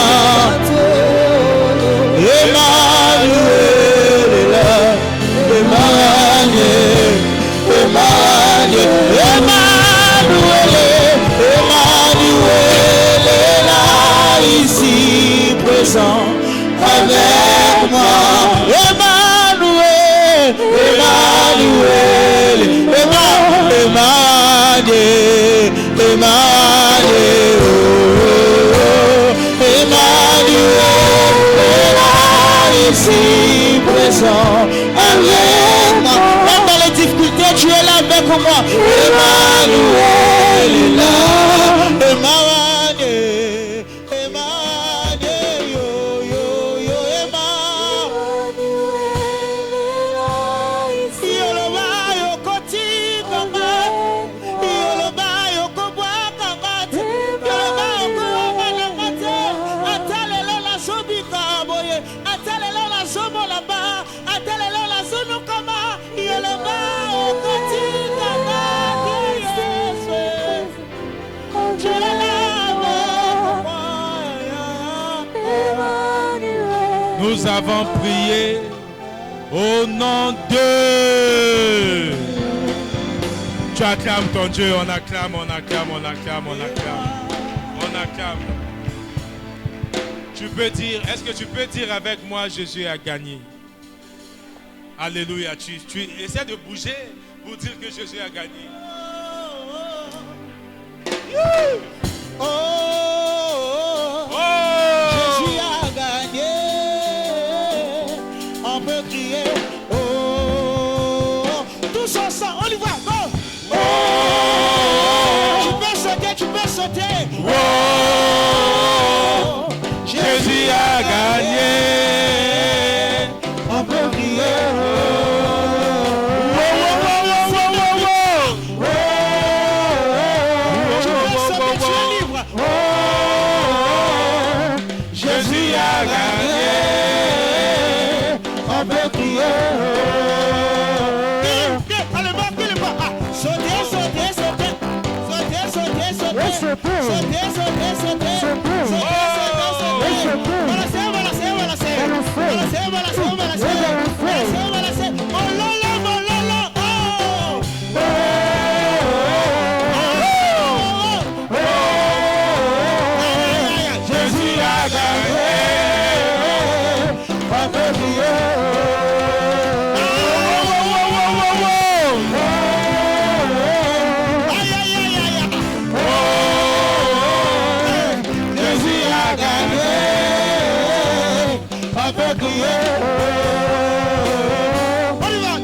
Emmanuel est là, Emmanuel, Emmanuel, Emmanuel est là, ici présent avec moi. Emmanuel, Emmanuel, Emmanuel, Emmanuel, oh, Emmanuel est là, ici présent avec moi. Même dans les difficultés, tu es là avec moi. Emmanuel est là, Emmanuel, Emmanuel, yo, yo, yo, Emmanuel est là, ici. Yoloba, yokoti, kama, yoloba, yokobwa, kama, yoloba, yokobwa, nakate, atalelo la sobika, boye, atalelo la somo là-bas, atalelo la sono kama, yoloba, yokoti, kama, Yesu, tu es là avec moi. Nous avons prié au nom de... Tu acclames ton Dieu, on acclame, on acclame, on acclame, on acclame. On acclame. Tu peux dire, est-ce que tu peux dire avec moi, Jésus a gagné? Alléluia. Tu essaies de bouger pour dire que Jésus a gagné. Oh, oh, Jésus a gagné. On peut crier. Oh, tous ensemble, on y va. Go. Oh, tu peux sauter. Oh, Jésus a gagné. On peut crier. Jésus a gagné. On peut crier. Allez, marquez le pas. Sauter, sauter, sauter. Sauter, sauter, sauter. Sauter, sauter, sauter. Sauter, balancer, balancer, balancer. Balancer, balancer, balancer. Balancer, balancer. Oh là là, oh là là. Oh. Jésus a gagné. On peut crier. Aïe, aïe, aïe, aïe. Jésus a gagné. On peut crier. On y va.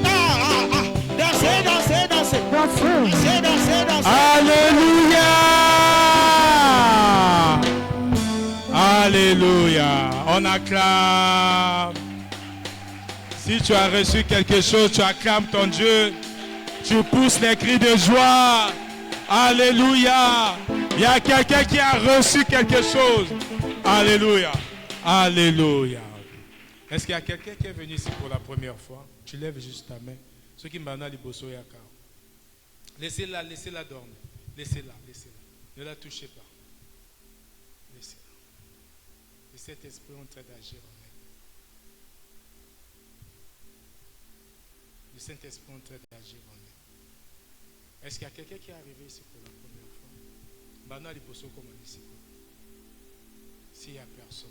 Danser, danser, danser. Danser, danser, danser. Alléluia. Alléluia. On acclame. Si tu as reçu quelque chose, tu acclames ton Dieu. Tu pousses les cris de joie. Alléluia. Il y a quelqu'un qui a reçu quelque chose. Alléluia. Alléluia. Est-ce qu'il y a quelqu'un qui est venu ici pour la première fois? Tu lèves juste ta main. Ceux qui m'en ont liboso yaka. Laissez-la dormir. Laissez-la. Ne la touchez pas. Laissez-la. Et cet esprit est en train d'agir en elle. Le Saint-Esprit est en train d'agir en elle. Est-ce qu'il y a quelqu'un qui est arrivé ici pour la première fois? Maintenant, il faut se commander ici. S'il n'y a personne,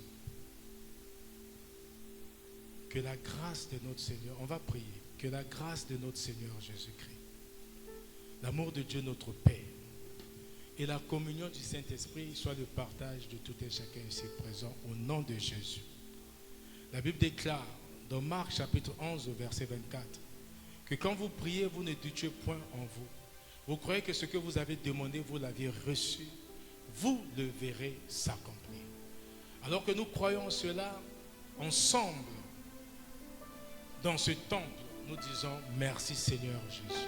que la grâce de notre Seigneur, on va prier, que la grâce de notre Seigneur Jésus-Christ, l'amour de Dieu notre Père et la communion du Saint-Esprit soit le partage de tout et chacun ici présent au nom de Jésus. La Bible déclare dans Marc chapitre 11 verset 24 que quand vous priez, vous ne doutez point en vous. Vous croyez que ce que vous avez demandé, vous l'avez reçu, vous le verrez s'accomplir. Alors que nous croyons cela, ensemble, dans ce temple, nous disons merci Seigneur Jésus.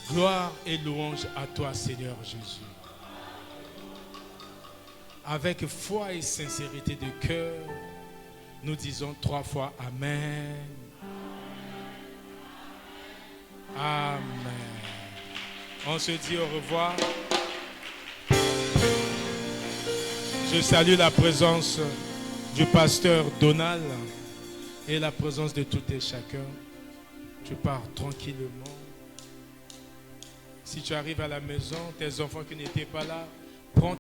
Gloire et louange à toi Seigneur Jésus. Avec foi et sincérité de cœur, nous disons 3 fois Amen. Amen. On se dit au revoir. Je salue la présence du pasteur Donald et la présence de tout et chacun. Tu pars tranquillement. Si tu arrives à la maison, tes enfants qui n'étaient pas là, prends